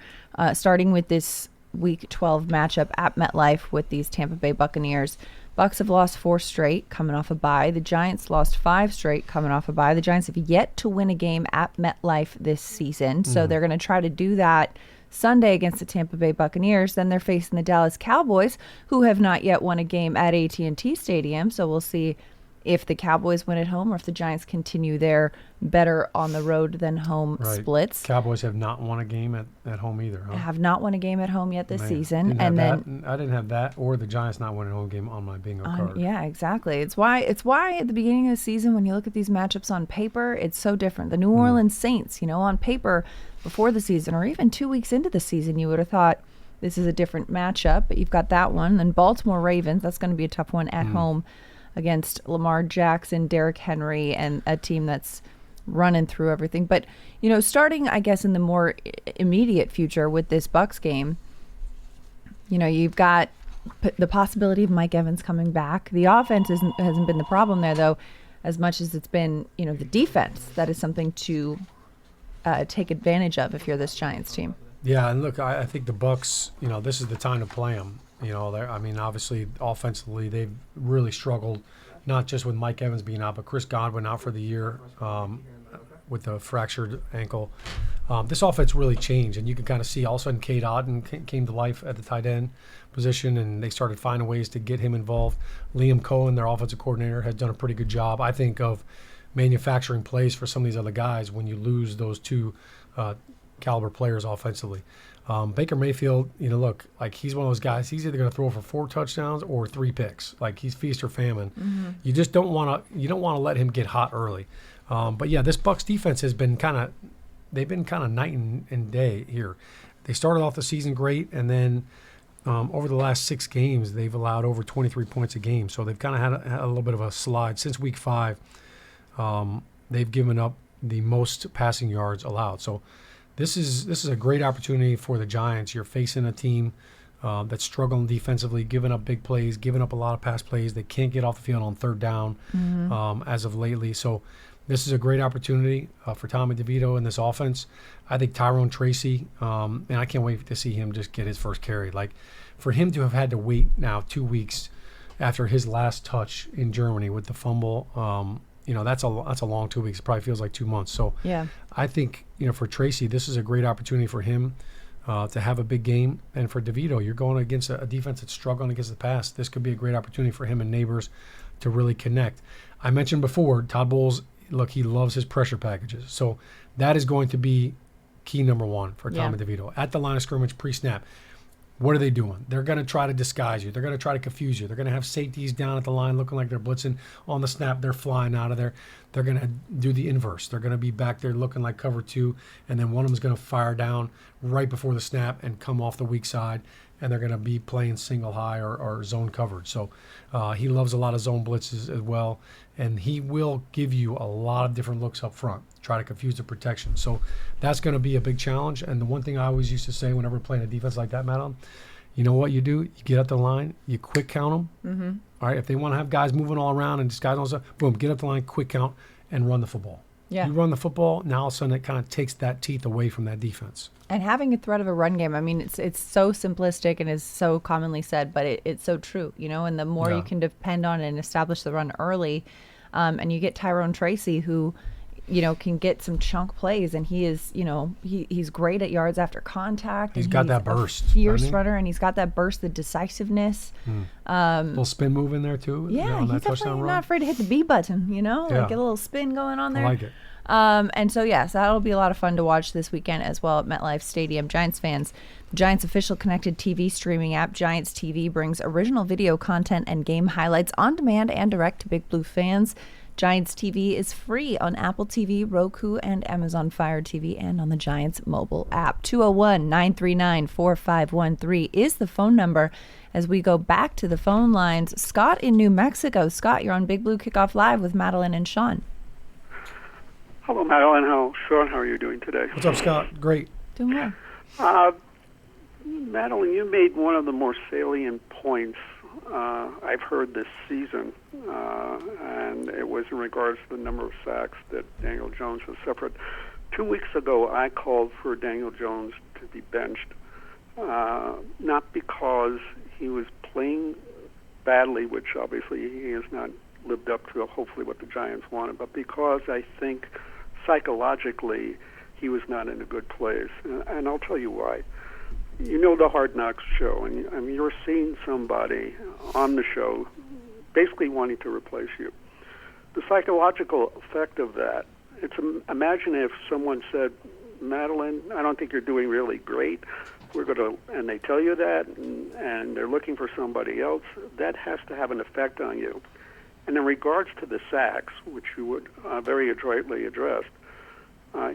starting with this Week 12 matchup at MetLife with these Tampa Bay Buccaneers. Bucs have lost 4 straight, coming off a bye. The Giants lost 5 straight, coming off a bye. The Giants have yet to win a game at MetLife this season, so they're going to try to do that Sunday against the Tampa Bay Buccaneers. Then they're facing the Dallas Cowboys, who have not yet won a game at AT&T Stadium, so we'll see if the Cowboys win at home or if the Giants continue their better on the road than home splits. Cowboys have not won a game at home either. Huh? Have not won a game at home yet this season. I didn't have that or the Giants not winning a home game on my bingo card. Yeah, exactly. It's why at the beginning of the season when you look at these matchups on paper, it's so different. The New Orleans Saints, on paper before the season or even 2 weeks into the season, you would have thought this is a different matchup, but you've got that one. Then Baltimore Ravens, that's going to be a tough one at home against Lamar Jackson, Derrick Henry, and a team that's running through everything. But, starting, I guess, in the more immediate future with this Bucs game, you've got the possibility of Mike Evans coming back. The offense hasn't been the problem there, though, as much as it's been, the defense. That is something to take advantage of if you're this Giants team. Yeah, and look, I think the Bucs, this is the time to play them. Obviously, offensively, they've really struggled, not just with Mike Evans being out, but Chris Godwin out for the year with a fractured ankle. This offense really changed, and you can kind of see all of a sudden Cade Otton came to life at the tight end position, and they started finding ways to get him involved. Liam Cohen, their offensive coordinator, has done a pretty good job, I think, of manufacturing plays for some of these other guys when you lose those two caliber players offensively. Baker Mayfield, look, like he's one of those guys. He's either going to throw for 4 touchdowns or 3 picks. Like he's feast or famine. You just don't want to let him get hot early. But yeah, this Bucs defense has been they've been kind of night and day here. They started off the season great, and then over the last 6 games, they've allowed over 23 points a game. So they've kind of had a little bit of a slide since week 5. They've given up the most passing yards allowed. So this is a great opportunity for the Giants. You're facing a team that's struggling defensively, giving up big plays, giving up a lot of pass plays. They can't get off the field on 3rd down as of lately. So this is a great opportunity for Tommy DeVito in this offense. I think Tyrone Tracy, and I can't wait to see him just get his first carry. Like for him to have had to wait now 2 weeks after his last touch in Germany with the fumble, that's a long 2 weeks. It probably feels like 2 months. So yeah, I think for Tracy, this is a great opportunity for him to have a big game, and for DeVito, you're going against a defense that's struggling against the pass. This could be a great opportunity for him and Neighbors to really connect. I mentioned before, Todd Bowles. Look, he loves his pressure packages, so that is going to be key number 1 for Tommy DeVito at the line of scrimmage pre-snap. What are they doing? They're going to try to disguise you. They're going to try to confuse you. They're going to have safeties down at the line looking like they're blitzing. On the snap, they're flying out of there. They're going to do the inverse. They're going to be back there looking like cover 2, and then one of them is going to fire down right before the snap and come off the weak side, and they're going to be playing single high or zone coverage. So he loves a lot of zone blitzes as well, and he will give you a lot of different looks up front, try to confuse the protection. So that's going to be a big challenge. And the one thing I always used to say whenever playing a defense like that, Madelyn, you know what you do? You get up the line, you quick count them. All right, if they want to have guys moving all around and just guys on stuff, boom, get up the line, quick count, and run the football. Yeah. You run the football, now all of a sudden it kind of takes that teeth away from that defense. And having a threat of a run game, I mean, it's so simplistic and is so commonly said, but it's so true, and the more you can depend on and establish the run early, and you get Tyrone Tracy, who, can get some chunk plays, and he is, he's great at yards after contact. He's got that burst. Fierce runner, and he's got that burst, the decisiveness. Little spin move in there too. Yeah, he's definitely not afraid to hit the B button, like get a little spin going on there. I like it. And so, yes, that'll be a lot of fun to watch this weekend as well at MetLife Stadium. Giants fans, the Giants' official connected TV streaming app, Giants TV, brings original video content and game highlights on demand and direct to Big Blue fans. Giants TV is free on Apple TV, Roku, and Amazon Fire TV, and on the Giants mobile app. 201-939-4513 is the phone number as we go back to the phone lines. Scott in New Mexico. Scott, you're on Big Blue Kickoff Live with Madelyn and Shaun. Hello, Madelyn. Shaun, how are you doing today? What's up, Scott? Great. Doing well. Madelyn, you made one of the more salient points I've heard this season, and it was in regards to the number of sacks that Daniel Jones has suffered. 2 weeks ago, I called for Daniel Jones to be benched, not because he was playing badly, which obviously he has not lived up to, hopefully, what the Giants wanted, but because I think psychologically he was not in a good place. And I'll tell you why. You know the Hard Knocks show, and you're seeing somebody on the show basically wanting to replace you. the psychological effect of that. Imagine if someone said, Madelyn, I don't think you're doing really great. And they tell you that, and they're looking for somebody else. That has to have an effect on you. And in regards to the sacks, which you would very adroitly addressed,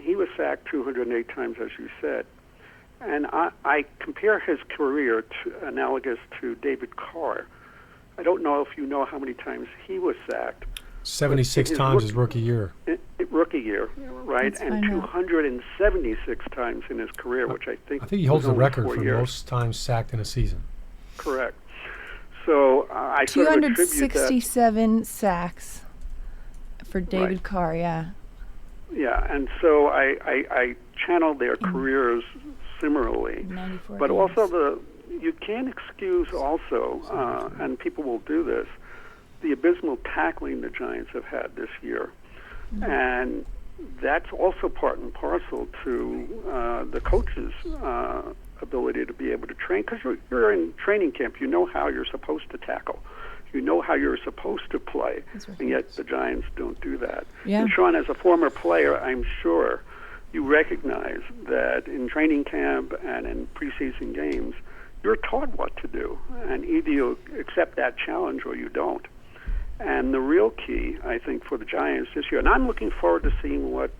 he was sacked 208 times, as you said. And I compare his career analogous to David Carr. I don't know if you know how many times he was sacked. 76 times his rookie year. Rookie year, right? And 276 times in his career, which I think he holds the record for years. most times sacked in a season. Correct. So I sort of attribute that. 267 sacks for David Carr, yeah. Yeah, and so I channeled their careers similarly. But games. Also you can't excuse also, and people will do this, the abysmal tackling the Giants have had this year. And that's also part and parcel to the coaches' ability to be able to train, because you're in training camp. You know how you're supposed to tackle. You know how you're supposed to play, and yet the Giants don't do that. Yeah. And Shaun, as a former player, I'm sure you recognize that in training camp and in preseason games, you're taught what to do, and either you accept that challenge or you don't. And the real key, I think, for the Giants this year, and I'm looking forward to seeing what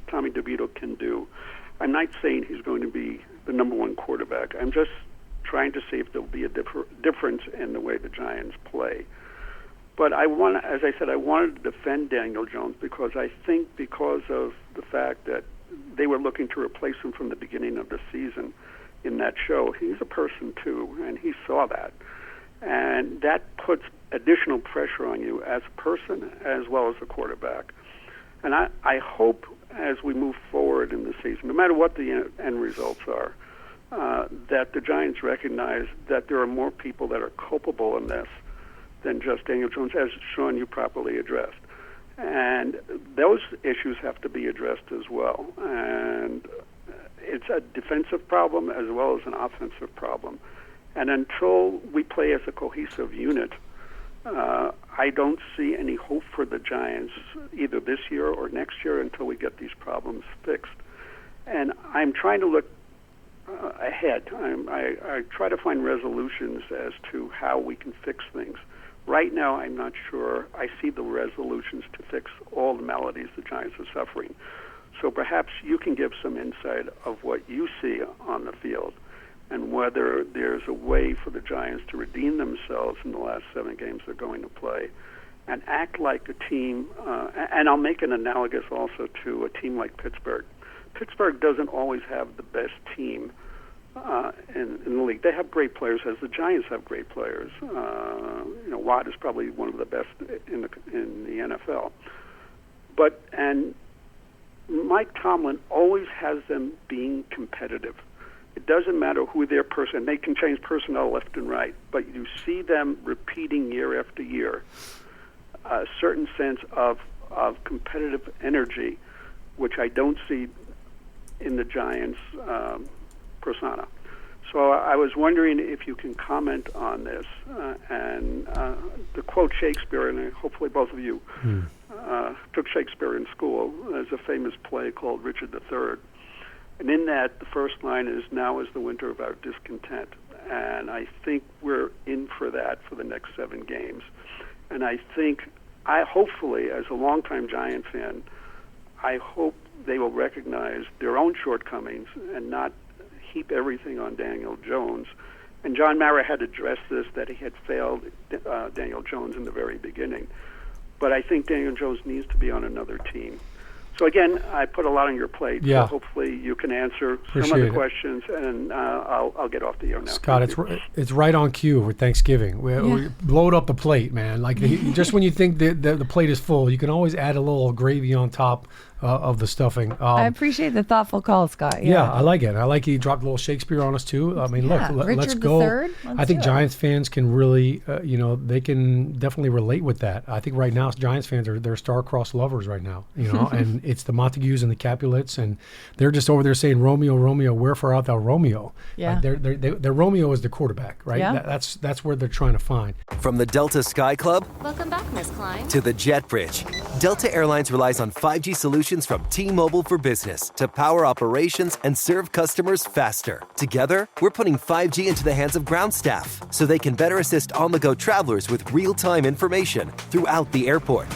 Tommy DeVito can do. I'm not saying he's going to be the number one quarterback. I'm just trying to see if there'll be a difference in the way the Giants play. But I wanted to defend Daniel Jones because I think because of the fact that they were looking to replace him from the beginning of the season in that show, he's a person too, and he saw that. And that puts additional pressure on you as a person as well as a quarterback. And I hope as we move forward in the season, no matter what the end results are, that the Giants recognize that there are more people that are culpable in this than just Daniel Jones, as Shaun, you properly addressed. And those issues have to be addressed as well. And it's a defensive problem as well as an offensive problem. And until we play as a cohesive unit, I don't see any hope for the Giants either this year or next year until we get these problems fixed. And I'm trying to look ahead. I try to find resolutions as to how we can fix things. Right now, I'm not sure I see the resolutions to fix all the maladies the Giants are suffering. So perhaps you can give some insight of what you see on the field and whether there's a way for the Giants to redeem themselves in the last 7 games they're going to play and act like a team. And I'll make an analogous also to a team like Pittsburgh. Pittsburgh doesn't always have the best team in the league. They have great players, as the Giants have great players. Watt is probably one of the best in the NFL. And Mike Tomlin always has them being competitive. It doesn't matter who their person. They can change personnel left and right, but you see them repeating year after year a certain sense of competitive energy, which I don't see in the Giants' persona. So I was wondering if you can comment on this. And to quote Shakespeare, and hopefully both of you took Shakespeare in school, there's a famous play called Richard III. And in that, the first line is, "Now is the winter of our discontent." And I think we're in for that for the next 7 games. And I think, hopefully, as a longtime Giant fan, I hope they will recognize their own shortcomings and not heap everything on Daniel Jones. And John Mara had addressed this, that he had failed Daniel Jones in the very beginning. But I think Daniel Jones needs to be on another team. So again, I put a lot on your plate. Yeah. So hopefully you can answer some of the questions, and I'll get off the air now. Scott, it's right on cue for Thanksgiving. We load up the plate, man. Like just when you think the plate is full, you can always add a little gravy on top of the stuffing. I appreciate the thoughtful call, Scott. Yeah, I like it. I like he dropped a little Shakespeare on us too. I mean, Yeah, look, Richard let's go. III, I think Giants fans can really, they can definitely relate with that. I think right now Giants fans they're star-crossed lovers right now, and it's the Montagues and the Capulets, and they're just over there saying, Romeo, Romeo, wherefore art thou Romeo? Yeah. Their Romeo is the quarterback, right? Yeah. That's where they're trying to find. From the Delta Sky Club Welcome back, Miss Klein. to the Jet Bridge, Delta Airlines relies on 5G solutions from T-Mobile for Business to power operations and serve customers faster. Together, we're putting 5G into the hands of ground staff so they can better assist on-the-go travelers with real-time information throughout the airport.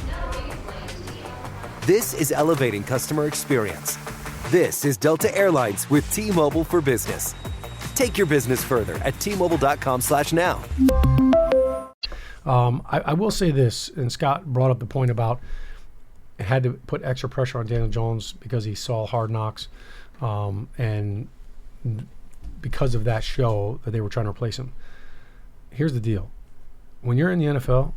This is elevating customer experience. This is Delta Airlines with T-Mobile for Business. Take your business further at T-Mobile.com/now. I will say this, and Scott brought up the point about had to put extra pressure on Daniel Jones because he saw Hard Knocks, and because of that show that they were trying to replace him. Here's the deal. When you're in the NFL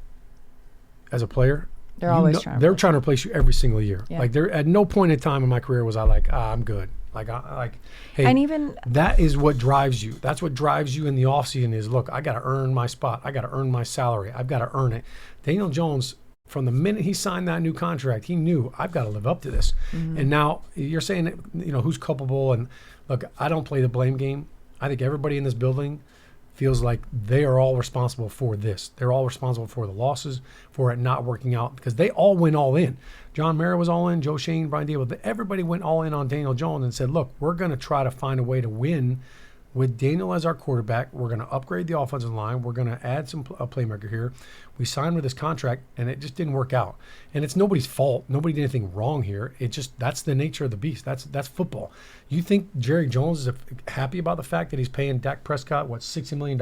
as a player, They're always trying to replace you every single year. Yeah. Like, there at no point in time in my career was I like, I'm good. Hey, And even that is what drives you. That's what drives you in the offseason is, look, I got to earn my spot. I got to earn my salary. I've got to earn it. Daniel Jones, from the minute he signed that new contract, he knew I've got to live up to this. Mm-hmm. And now you're saying, who's culpable? And look, I don't play the blame game. I think everybody in this building feels like they are all responsible for this. They're all responsible for the losses, for it not working out, because they all went all in. John Mara was all in, Joe Shane, Brian Dable. Everybody went all in on Daniel Jones and said, look, we're going to try to find a way to win with Daniel as our quarterback. We're going to upgrade the offensive line. We're going to add a playmaker here. We signed with this contract, and it just didn't work out. And it's nobody's fault. Nobody did anything wrong here. It just, that's the nature of the beast. That's football. You think Jerry Jones is happy about the fact that he's paying Dak Prescott, $60 million,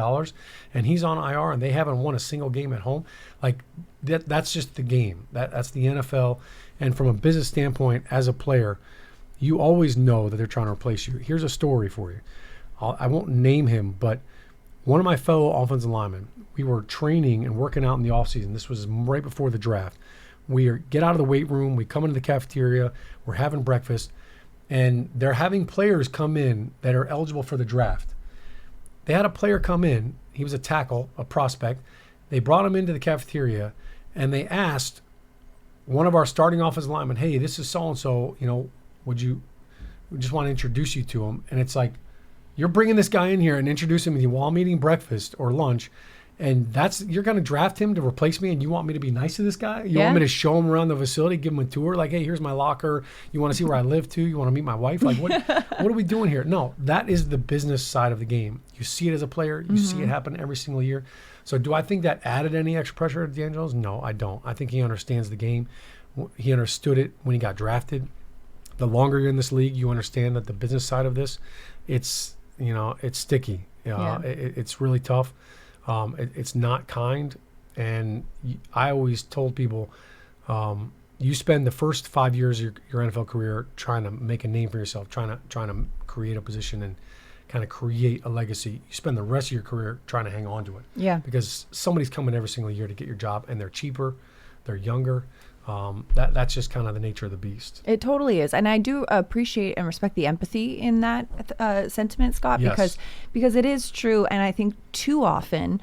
and he's on IR and they haven't won a single game at home? Like, that's just the game. That's the NFL. And from a business standpoint, as a player, you always know that they're trying to replace you. Here's a story for you. I won't name him, but one of my fellow offensive linemen, we were training and working out in the offseason. This was right before the draft. We get out of the weight room. We come into the cafeteria. We're having breakfast. And they're having players come in that are eligible for the draft. They had a player come in. He was a tackle, a prospect. They brought him into the cafeteria, and they asked one of our starting offensive linemen, hey, this is so-and-so, we just want to introduce you to him. And it's like, you're bringing this guy in here and introducing me while I'm eating breakfast or lunch, and you're going to draft him to replace me, and you want me to be nice to this guy? You want me to show him around the facility, give him a tour, like, hey, here's my locker. You want to see where I live too? You want to meet my wife? Like, what are we doing here? No, that is the business side of the game. You see it as a player. You see it happen every single year. So do I think that added any extra pressure to Daniel Jones? No, I don't. I think he understands the game. He understood it when he got drafted. The longer you're in this league, you understand that the business side of this, it's sticky. It's really tough. It's not kind. And I always told people, you spend the first 5 years of your NFL career trying to make a name for yourself, trying to create a position and kind of create a legacy. You spend the rest of your career trying to hang on to it. Yeah. Because somebody's coming every single year to get your job, and they're cheaper, they're younger. That's just kind of the nature of the beast. It totally is. And I do appreciate and respect the empathy in that sentiment, Scott, Yes. because it is true. And I think too often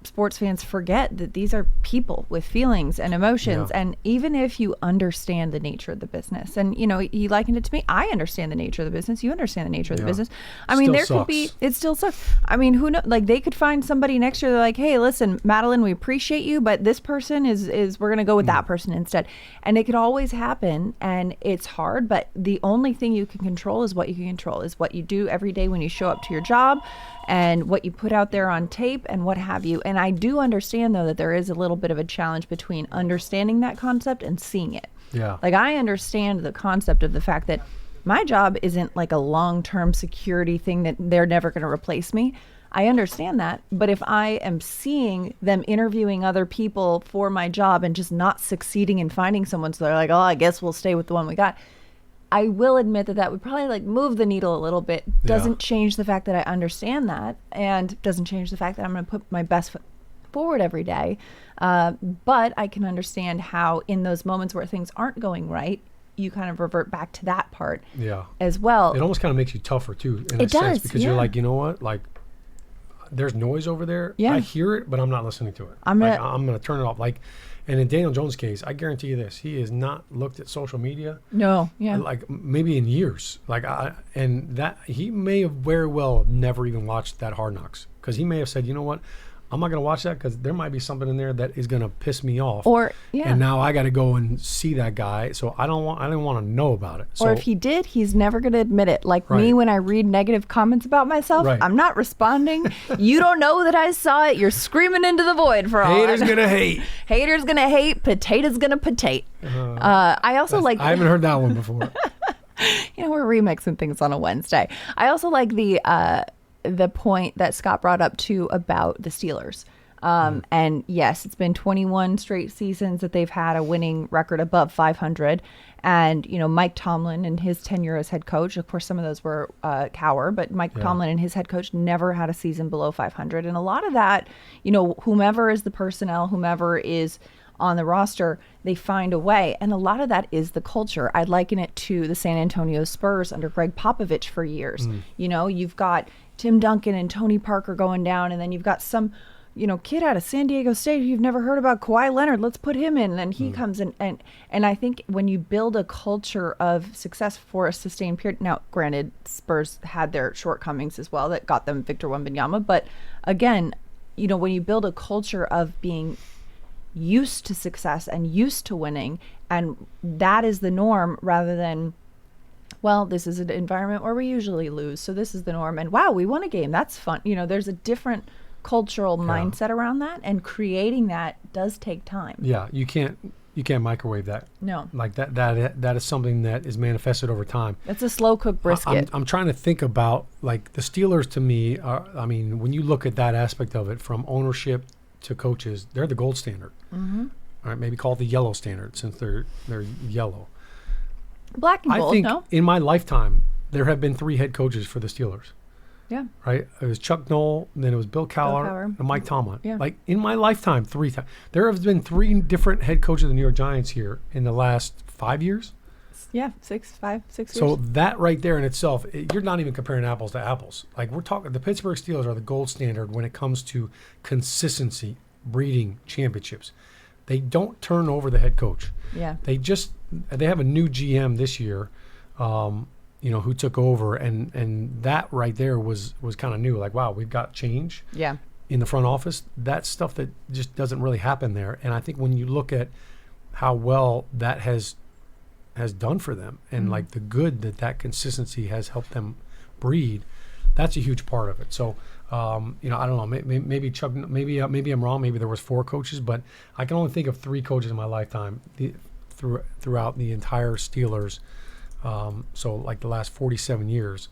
sports fans forget that these are people with feelings and emotions. Yeah. And even if you understand the nature of the business, and he likened it to me, I understand the nature of the business. You understand the nature of the business. I mean, there could be, it still sucks. I mean, who knows? Like, they could find somebody next year. They're like, hey, listen, Madelyn, we appreciate you, but this person is we're going to go with that person instead. And it could always happen. And it's hard, but the only thing you can control is what you can control, is what you do every day when you show up to your job, and what you put out there on tape and what have you. And I do understand, though, that there is a little bit of a challenge between understanding that concept and seeing it. Yeah. Like, I understand the concept of the fact that my job isn't like a long-term security thing that they're never going to replace me. I understand that. But if I am seeing them interviewing other people for my job and just not succeeding in finding someone, so they're like, oh, I guess we'll stay with the one we got, I will admit that would probably like move the needle a little bit. Doesn't change the fact that I understand that, and doesn't change the fact that I'm going to put my best foot forward every day. But I can understand how in those moments where things aren't going right, you kind of revert back to that part Yeah. as well. It almost kind of makes you tougher too, in a It sense, does, because you're like, you know what, like, there's noise over there. Yeah. I hear it, but I'm not listening to it. I'm gonna turn it off. Like, and in Daniel Jones' case, I guarantee you this: he has not looked at social media. No, yeah. Like maybe in years. And that he may have very well never even watched that Hard Knocks, because he may have said, you know what, I'm not going to watch that because there might be something in there that is going to piss me off. Or, yeah. And now I got to go and see that guy. So I didn't want to know about it. So, or if he did, he's never going to admit it. Like me, when I read negative comments about myself, I'm not responding. You don't know that I saw it. You're screaming into the void for all haters going to hate. Haters going to hate. Potatoes going to potate. I also like... I haven't heard that one before. You know, we're remixing things on a Wednesday. I also like the point that Scott brought up too about the Steelers. And yes, it's been 21 straight seasons that they've had a winning record above 500. And, you know, Mike Tomlin and his tenure as head coach, of course, some of those were Cowher, but Mike Tomlin and his head coach never had a season below 500. And a lot of that, you know, whomever is the personnel, whomever is on the roster, they find a way. And a lot of that is the culture. I'd liken it to the San Antonio Spurs under Greg Popovich for years. You know, you've got Tim Duncan and Tony Parker going down, and then you've got some, you know, kid out of San Diego State who you've never heard about, Kawhi Leonard. Let's put him in. And then he comes in. And I think when you build a culture of success for a sustained period, now, granted, Spurs had their shortcomings as well that got them Victor Wembanyama. But again, you know, when you build a culture of being used to success and used to winning, and that is the norm rather than, well, this is an environment where we usually lose, so this is the norm, and wow, we won a game, that's fun. You know, there's a different cultural mindset around that, and creating that does take time. Yeah, you can't microwave that. No. Like that is something that is manifested over time. It's a slow cooked brisket. I'm trying to think about, like, the Steelers to me are, I mean, when you look at that aspect of it, from ownership to coaches, they're the gold standard. All right, maybe call it the yellow standard, since they're yellow. Black and gold, I think no? in my lifetime, there have been 3 head coaches for the Steelers. Yeah. Right? It was Chuck Noll, then it was Bill Cowher, and Mike Tomlin. Yeah. Like, in my lifetime, 3 times. There have been 3 different head coaches of the New York Giants here in the last 5 years. Yeah, 6 years. So that right there in itself, you're not even comparing apples to apples. Like, we're talking, the Pittsburgh Steelers are the gold standard when it comes to consistency, breeding championships. They don't turn over the head coach. Yeah. They have a new GM this year, you know, who took over, and that right there was kind of new. Like, wow, we've got change. Yeah. In the front office. That's stuff that just doesn't really happen there. And I think when you look at how well that has done for them, and like the good that consistency has helped them breed, that's a huge part of it. So, you know, I don't know, maybe Chuck, maybe I'm wrong. Maybe there was 4 coaches, but I can only think of 3 coaches in my lifetime throughout the entire Steelers. So like the last 47 years.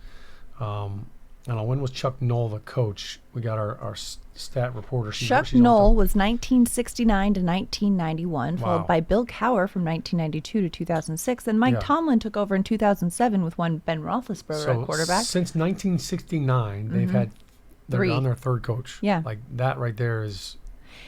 I don't know, when was Chuck Noll the coach? We got our stat reporter. Chuck Noll was 1969 to 1991, followed by Bill Cowher from 1992 to 2006. And Mike Tomlin took over in 2007 with one Ben Roethlisberger at quarterback. Since 1969, they've had, they're 3 on their 3rd coach. Yeah. Like, that right there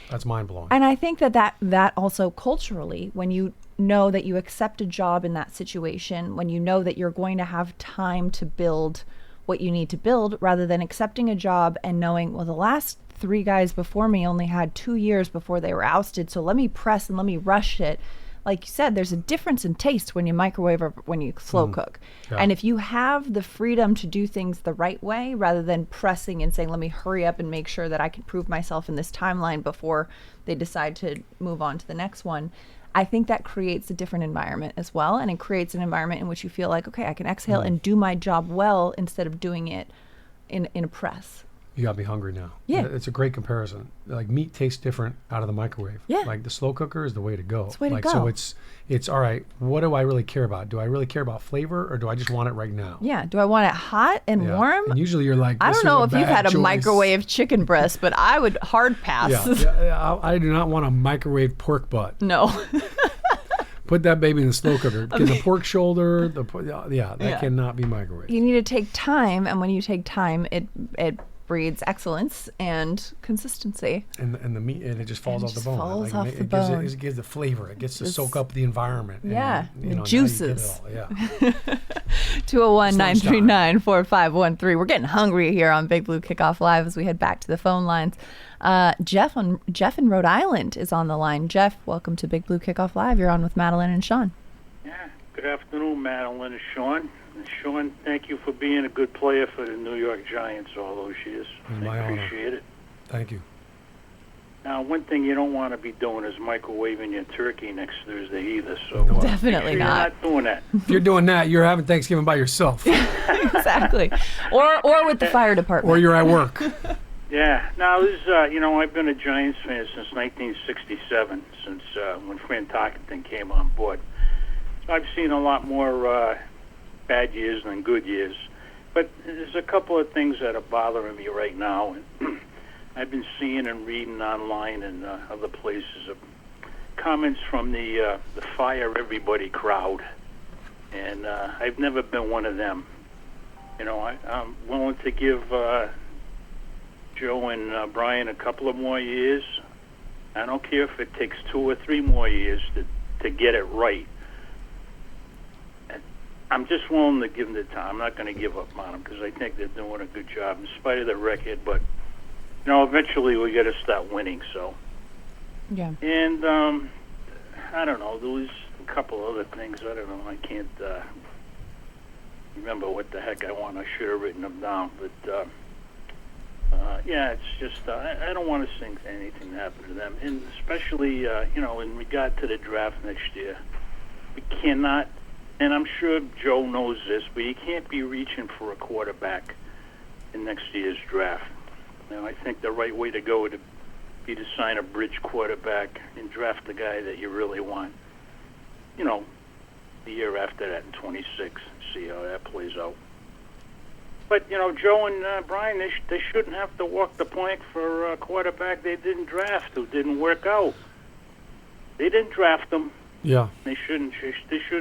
that's mind-blowing. And I think that also culturally, when you know that you accept a job in that situation, when you know that you're going to have time to build what you need to build, rather than accepting a job and knowing, well, the last 3 guys before me only had 2 years before they were ousted, so let me press and let me rush it. Like you said, there's a difference in taste when you microwave or when you slow cook. Yeah. And if you have the freedom to do things the right way, rather than pressing and saying, let me hurry up and make sure that I can prove myself in this timeline before they decide to move on to the next one, I think that creates a different environment as well. And it creates an environment in which you feel like, okay, I can exhale and do my job well instead of doing it in a press. You got me hungry now. Yeah. It's a great comparison. Like, meat tastes different out of the microwave. Yeah. Like, the slow cooker is the way to go. It's the way to go. So it's all right, what do I really care about? Do I really care about flavor, or do I just want it right now? Yeah. Do I want it hot and warm? And usually you're like, I don't know if you've had a choice. Microwave chicken breast, but I would hard pass. I do not want a microwave pork butt. No. Put that baby in the slow cooker. The pork shoulder, that cannot be microwaved. You need to take time, and when you take time, it breeds excellence and consistency. And the meat, and it just falls off the bone. Falls off the it bone. It gives the flavor. It gets to soak up the environment. Yeah, and, the juices. Yeah. 201-939-4513. We're getting hungry here on Big Blue Kickoff Live as we head back to the phone lines. Jeff in Rhode Island is on the line. Jeff, welcome to Big Blue Kickoff Live. You're on with Madelyn and Shaun. Yeah. Good afternoon, Madelyn and Shaun. And Shaun, thank you for being a good player for the New York Giants all those years. My I honor. appreciate it. Thank you. Now, one thing you don't want to be doing is microwaving your turkey next Thursday either. So Definitely make sure not. You're not doing that. If you're doing that, you're having Thanksgiving by yourself. Exactly. Or with the fire department. Or you're at work. Yeah. Now, this is, I've been a Giants fan since 1967, since when Fran Tarkenton came on board. So I've seen a lot more bad years than good years. But there's a couple of things that are bothering me right now. And I've been seeing and reading online and other places of comments from the Fire Everybody crowd. And I've never been one of them. I'm willing to give Joe and Brian a couple of more years. I don't care if it takes 2 or 3 more years to get it right. I'm just willing to give them the time. I'm not going to give up on them because I think they're doing a good job in spite of the record. But, eventually we got to start winning. So, yeah. And I don't know. There was a couple other things. I don't know. I can't remember what the heck I want. I should have written them down. But, it's just I don't want to see anything happen to them. And especially, in regard to the draft next year, we cannot. And I'm sure Joe knows this, but you can't be reaching for a quarterback in next year's draft. I think the right way to go would be to sign a bridge quarterback and draft the guy that you really want. The year after that in 26, see how that plays out. But, Joe and Brian, they shouldn't have to walk the plank for a quarterback they didn't draft, who didn't work out. They didn't draft them. Yeah. They shouldn't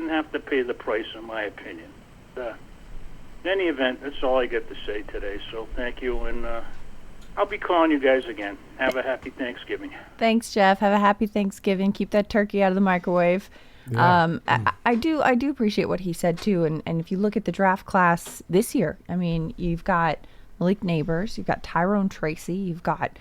have to pay the price, in my opinion. In any event, that's all I got to say today. So thank you, and I'll be calling you guys again. Have a happy Thanksgiving. Thanks, Jeff. Have a happy Thanksgiving. Keep that turkey out of the microwave. Yeah. I do appreciate what he said too. And if you look at the draft class this year, you've got Malik Neighbors, you've got Tyrone Tracy, you've got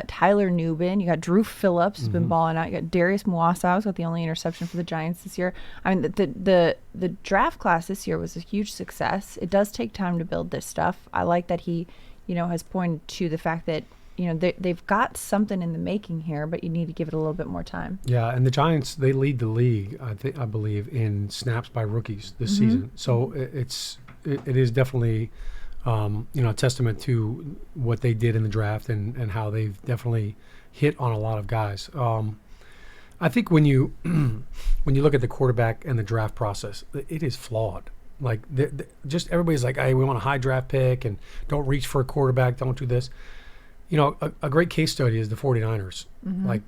Tyler Newbin, you got Drew Phillips has been balling out, you got Darius Muasau got the only interception for the Giants this year. The draft class this year was a huge success. It does take time to build this stuff. I like that he, has pointed to the fact that they've got something in the making here, but you need to give it a little bit more time. Yeah, and the Giants, they lead the league, I believe, in snaps by rookies this season. So it is definitely a testament to what they did in the draft and how they've definitely hit on a lot of guys. I think when you look at the quarterback and the draft process, it is flawed. Like just everybody's like, hey, we want a high draft pick and don't reach for a quarterback, don't do this. A great case study is the 49ers. Like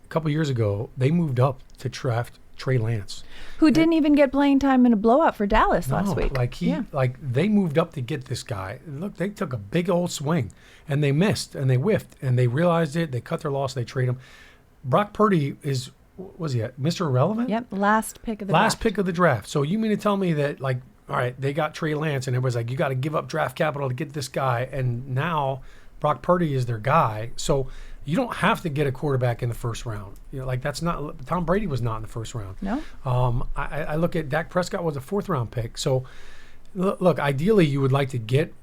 a couple years ago, they moved up to draft Trey Lance, who didn't even get playing time in a blowout for Dallas last week. They moved up to get this guy. Look, they took a big old swing and they missed and they whiffed and they realized it. They cut their loss. They trade him. Brock Purdy was he Mr. Irrelevant? Yep, last pick of the draft. So you mean to tell me that all right, they got Trey Lance and everybody's like, you got to give up draft capital to get this guy, and now Brock Purdy is their guy. So you don't have to get a quarterback in the first round. That's not. Tom Brady was not in the first round. No. I look at Dak Prescott was a 4th round pick. So look, ideally you would like to get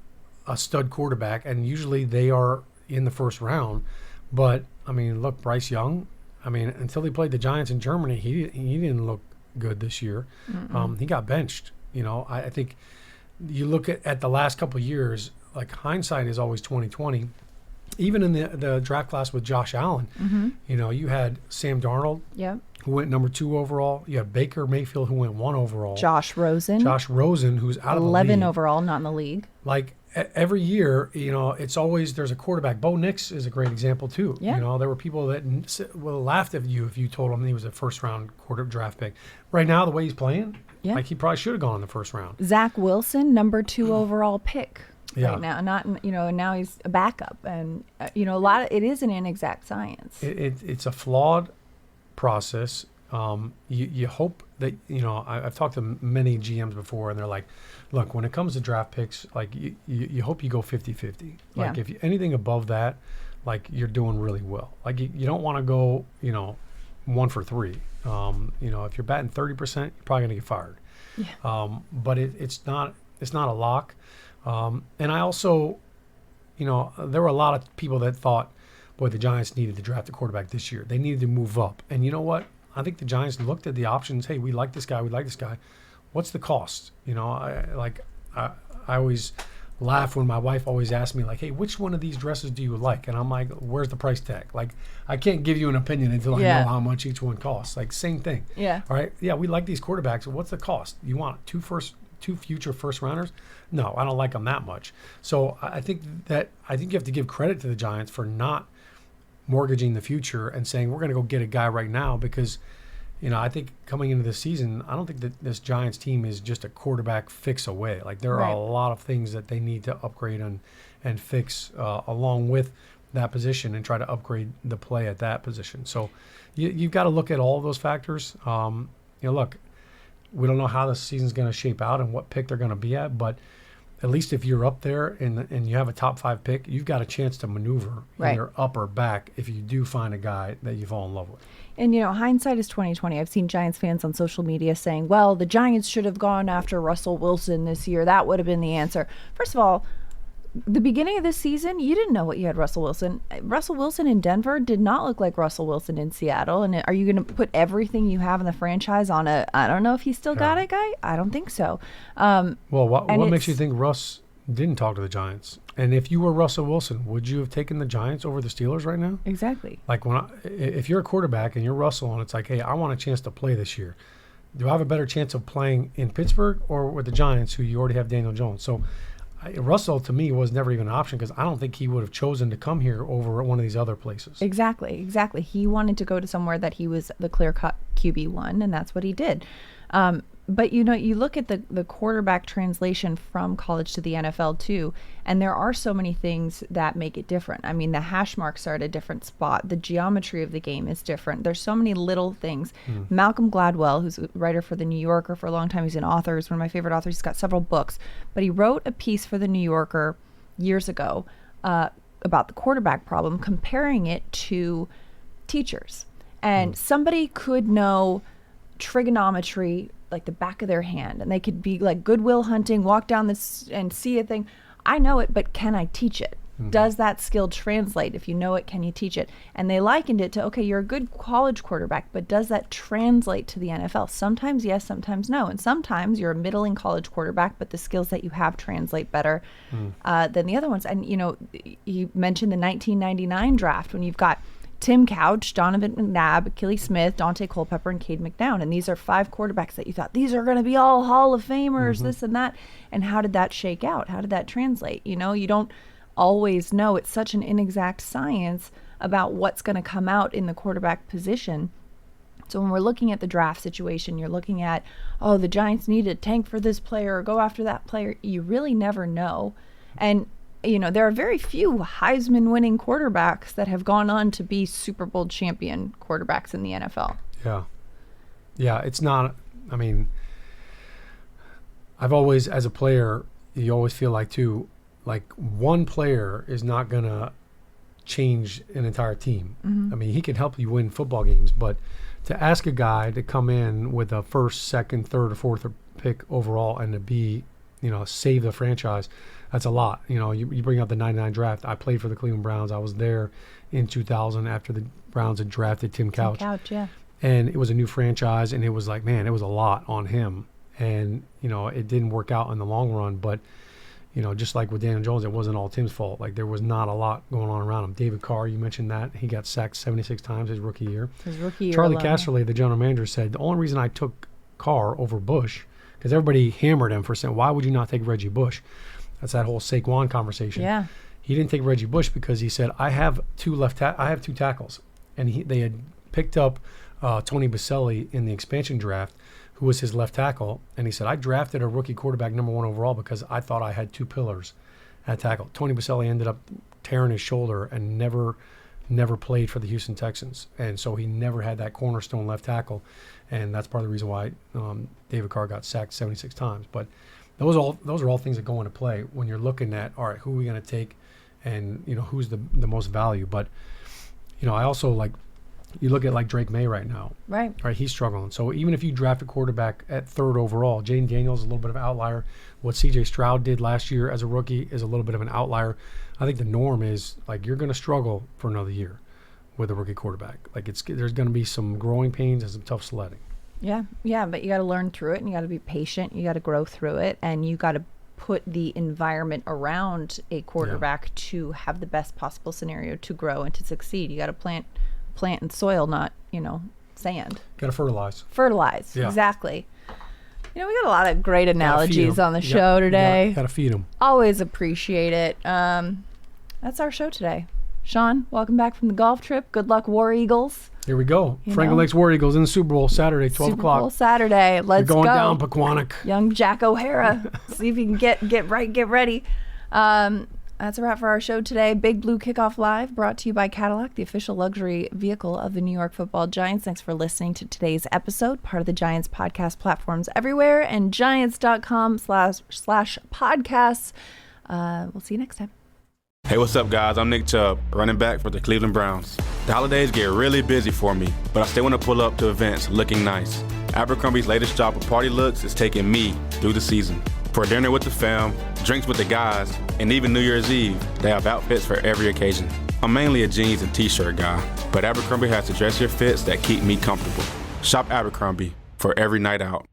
a stud quarterback, and usually they are in the first round. But look, Bryce Young. Until he played the Giants in Germany, he didn't look good this year. He got benched. I think you look at the last couple of years. Like hindsight is always 20/20. Even in the draft class with Josh Allen, you had Sam Darnold, who went number 2 overall. You had Baker Mayfield, who went 1 overall. Josh Rosen, who's out of the league. 11 overall, not in the league. Like every year, it's always there's a quarterback. Bo Nix is a great example too. Yeah. There were people that laughed at you if you told them he was a 1st round draft pick. Right now, the way he's playing, he probably should have gone in the 1st round. Zach Wilson, number 2 overall pick. right now. Not, now he's a backup, and it is an inexact science. It's a flawed process. You hope that, I've talked to many GMs before, and they're like, look, when it comes to draft picks, like you hope you go 50-50. Like if anything above that, like you're doing really well. Like you don't want to go, 1 for 3. If you're batting 30%, you're probably going to get fired. Yeah. But it's not a lock. And I also, there were a lot of people that thought, boy, the Giants needed to draft a quarterback this year. They needed to move up. And you know what? I think the Giants looked at the options. Hey, we like this guy. We like this guy. What's the cost? I always laugh when my wife always asks me, like, hey, which one of these dresses do you like? And I'm like, where's the price tag? Like, I can't give you an opinion until I know how much each one costs. Like, same thing. Yeah. All right. Yeah, we like these quarterbacks. What's the cost? You want two future first rounders? No, I don't like them that much. So I think you have to give credit to the Giants for not mortgaging the future and saying we're going to go get a guy right now, because I think coming into this season, I don't think that this Giants team is just a quarterback fix away. Like there are a lot of things that they need to upgrade and fix along with that position, and try to upgrade the play at that position. So you've got to look at all those factors. Look, we don't know how the season's going to shape out and what pick they're going to be at, but at least if you're up there and you have a top 5 pick, you've got a chance to maneuver either up or back if you do find a guy that you fall in love with. And, hindsight is 20/20. I've seen Giants fans on social media saying, well, the Giants should have gone after Russell Wilson this year. That would have been the answer. First of all, the beginning of this season, you didn't know what you had Russell Wilson. Russell Wilson in Denver did not look like Russell Wilson in Seattle. And are you going to put everything you have in the franchise on I don't know if he's still got it guy? I don't think so. What makes you think Russ didn't talk to the Giants? And if you were Russell Wilson, would you have taken the Giants over the Steelers right now? Exactly. Like if you're a quarterback and you're Russell and it's like, hey, I want a chance to play this year. Do I have a better chance of playing in Pittsburgh or with the Giants, who you already have Daniel Jones? So Russell, to me, was never even an option, because I don't think he would have chosen to come here over one of these other places. Exactly. He wanted to go to somewhere that he was the clear-cut QB1, and that's what he did. But, you look at the quarterback translation from college to the NFL, too, and there are so many things that make it different. I mean, the hash marks are at a different spot. The geometry of the game is different. There's so many little things. Malcolm Gladwell, who's a writer for The New Yorker for a long time, he's an author, he's one of my favorite authors. He's got several books. But he wrote a piece for The New Yorker years ago about the quarterback problem, comparing it to teachers. And somebody could know trigonometry like the back of their hand, and they could be like Goodwill Hunting, walk down this and see a thing. I know it, but can I teach it? Does that skill translate? If you know it, can you teach it? And they likened it to, okay, you're a good college quarterback, but does that translate to the NFL? Sometimes yes, sometimes no. And sometimes you're a middling college quarterback, but the skills that you have translate better than the other ones. And, you mentioned the 1999 draft, when you've got Tim Couch, Donovan McNabb, Achilles Smith, Dante Culpepper, and Cade McNown. And these are 5 quarterbacks that you thought, these are going to be all Hall of Famers, this and that. And how did that shake out? How did that translate? You don't always know. It's such an inexact science about what's going to come out in the quarterback position. So when we're looking at the draft situation, you're looking at, the Giants need a tank for this player or go after that player. You really never know. And there are very few Heisman winning quarterbacks that have gone on to be Super Bowl champion quarterbacks in the NFL. Yeah, it's not, I've always, as a player, you always feel like too, like one player is not going to change an entire team. He can help you win football games, but to ask a guy to come in with a first, second, third, or fourth pick overall and to be, save the franchise, that's a lot. You bring up the 99 draft. I played for the Cleveland Browns. I was there in 2000 after the Browns had drafted Tim Couch. And it was a new franchise, and it was like, man, it was a lot on him. And, it didn't work out in the long run. But, just like with Daniel Jones, it wasn't all Tim's fault. Like, there was not a lot going on around him. David Carr, you mentioned that. He got sacked 76 times his rookie year. Charlie Casserly, the general manager, said, the only reason I took Carr over Bush, because everybody hammered him for saying, why would you not take Reggie Bush? That's that whole Saquon conversation. Yeah. He didn't take Reggie Bush because he said, I have two tackles. And they had picked up Tony Baselli in the expansion draft, who was his left tackle. And he said, I drafted a rookie quarterback #1 overall because I thought I had 2 pillars. at tackle. Tony Baselli ended up tearing his shoulder and never played for the Houston Texans. And so he never had that cornerstone left tackle. And that's part of the reason why David Carr got sacked 76 times. But those are all things that go into play when you're looking at, all right, who are we going to take and, who's the most value. But, I also you look at Drake May right now. Right. Right, he's struggling. So even if you draft a quarterback at 3rd overall, Jaden Daniels is a little bit of an outlier. What C.J. Stroud did last year as a rookie is a little bit of an outlier. I think the norm is you're going to struggle for another year with a rookie quarterback. There's going to be some growing pains and some tough sledding. Yeah, but you got to learn through it, and you got to be patient. You got to grow through it, and you got to put the environment around a quarterback to have the best possible scenario to grow and to succeed. You got to plant in soil, not sand. Got to fertilize. Yeah. Exactly. We got a lot of great analogies on the show today. Got to feed them. Always appreciate it. That's our show today. Shaun, welcome back from the golf trip. Good luck, War Eagles. Here we go. Franklin Lakes War Eagles in the Super Bowl Saturday, 12 o'clock. Super Bowl Saturday. Let's go. You're going down, Pequannock. Young Jack O'Hara. See if you can get ready. That's a wrap for our show today. Big Blue Kickoff Live, brought to you by Cadillac, the official luxury vehicle of the New York Football Giants. Thanks for listening to today's episode, part of the Giants podcast platforms everywhere, and giants.com/podcasts. We'll see you next time. Hey, what's up, guys? I'm Nick Chubb, running back for the Cleveland Browns. The holidays get really busy for me, but I still want to pull up to events looking nice. Abercrombie's latest drop of party looks is taking me through the season. For dinner with the fam, drinks with the guys, and even New Year's Eve, they have outfits for every occasion. I'm mainly a jeans and t-shirt guy, but Abercrombie has the dressier fits that keep me comfortable. Shop Abercrombie for every night out.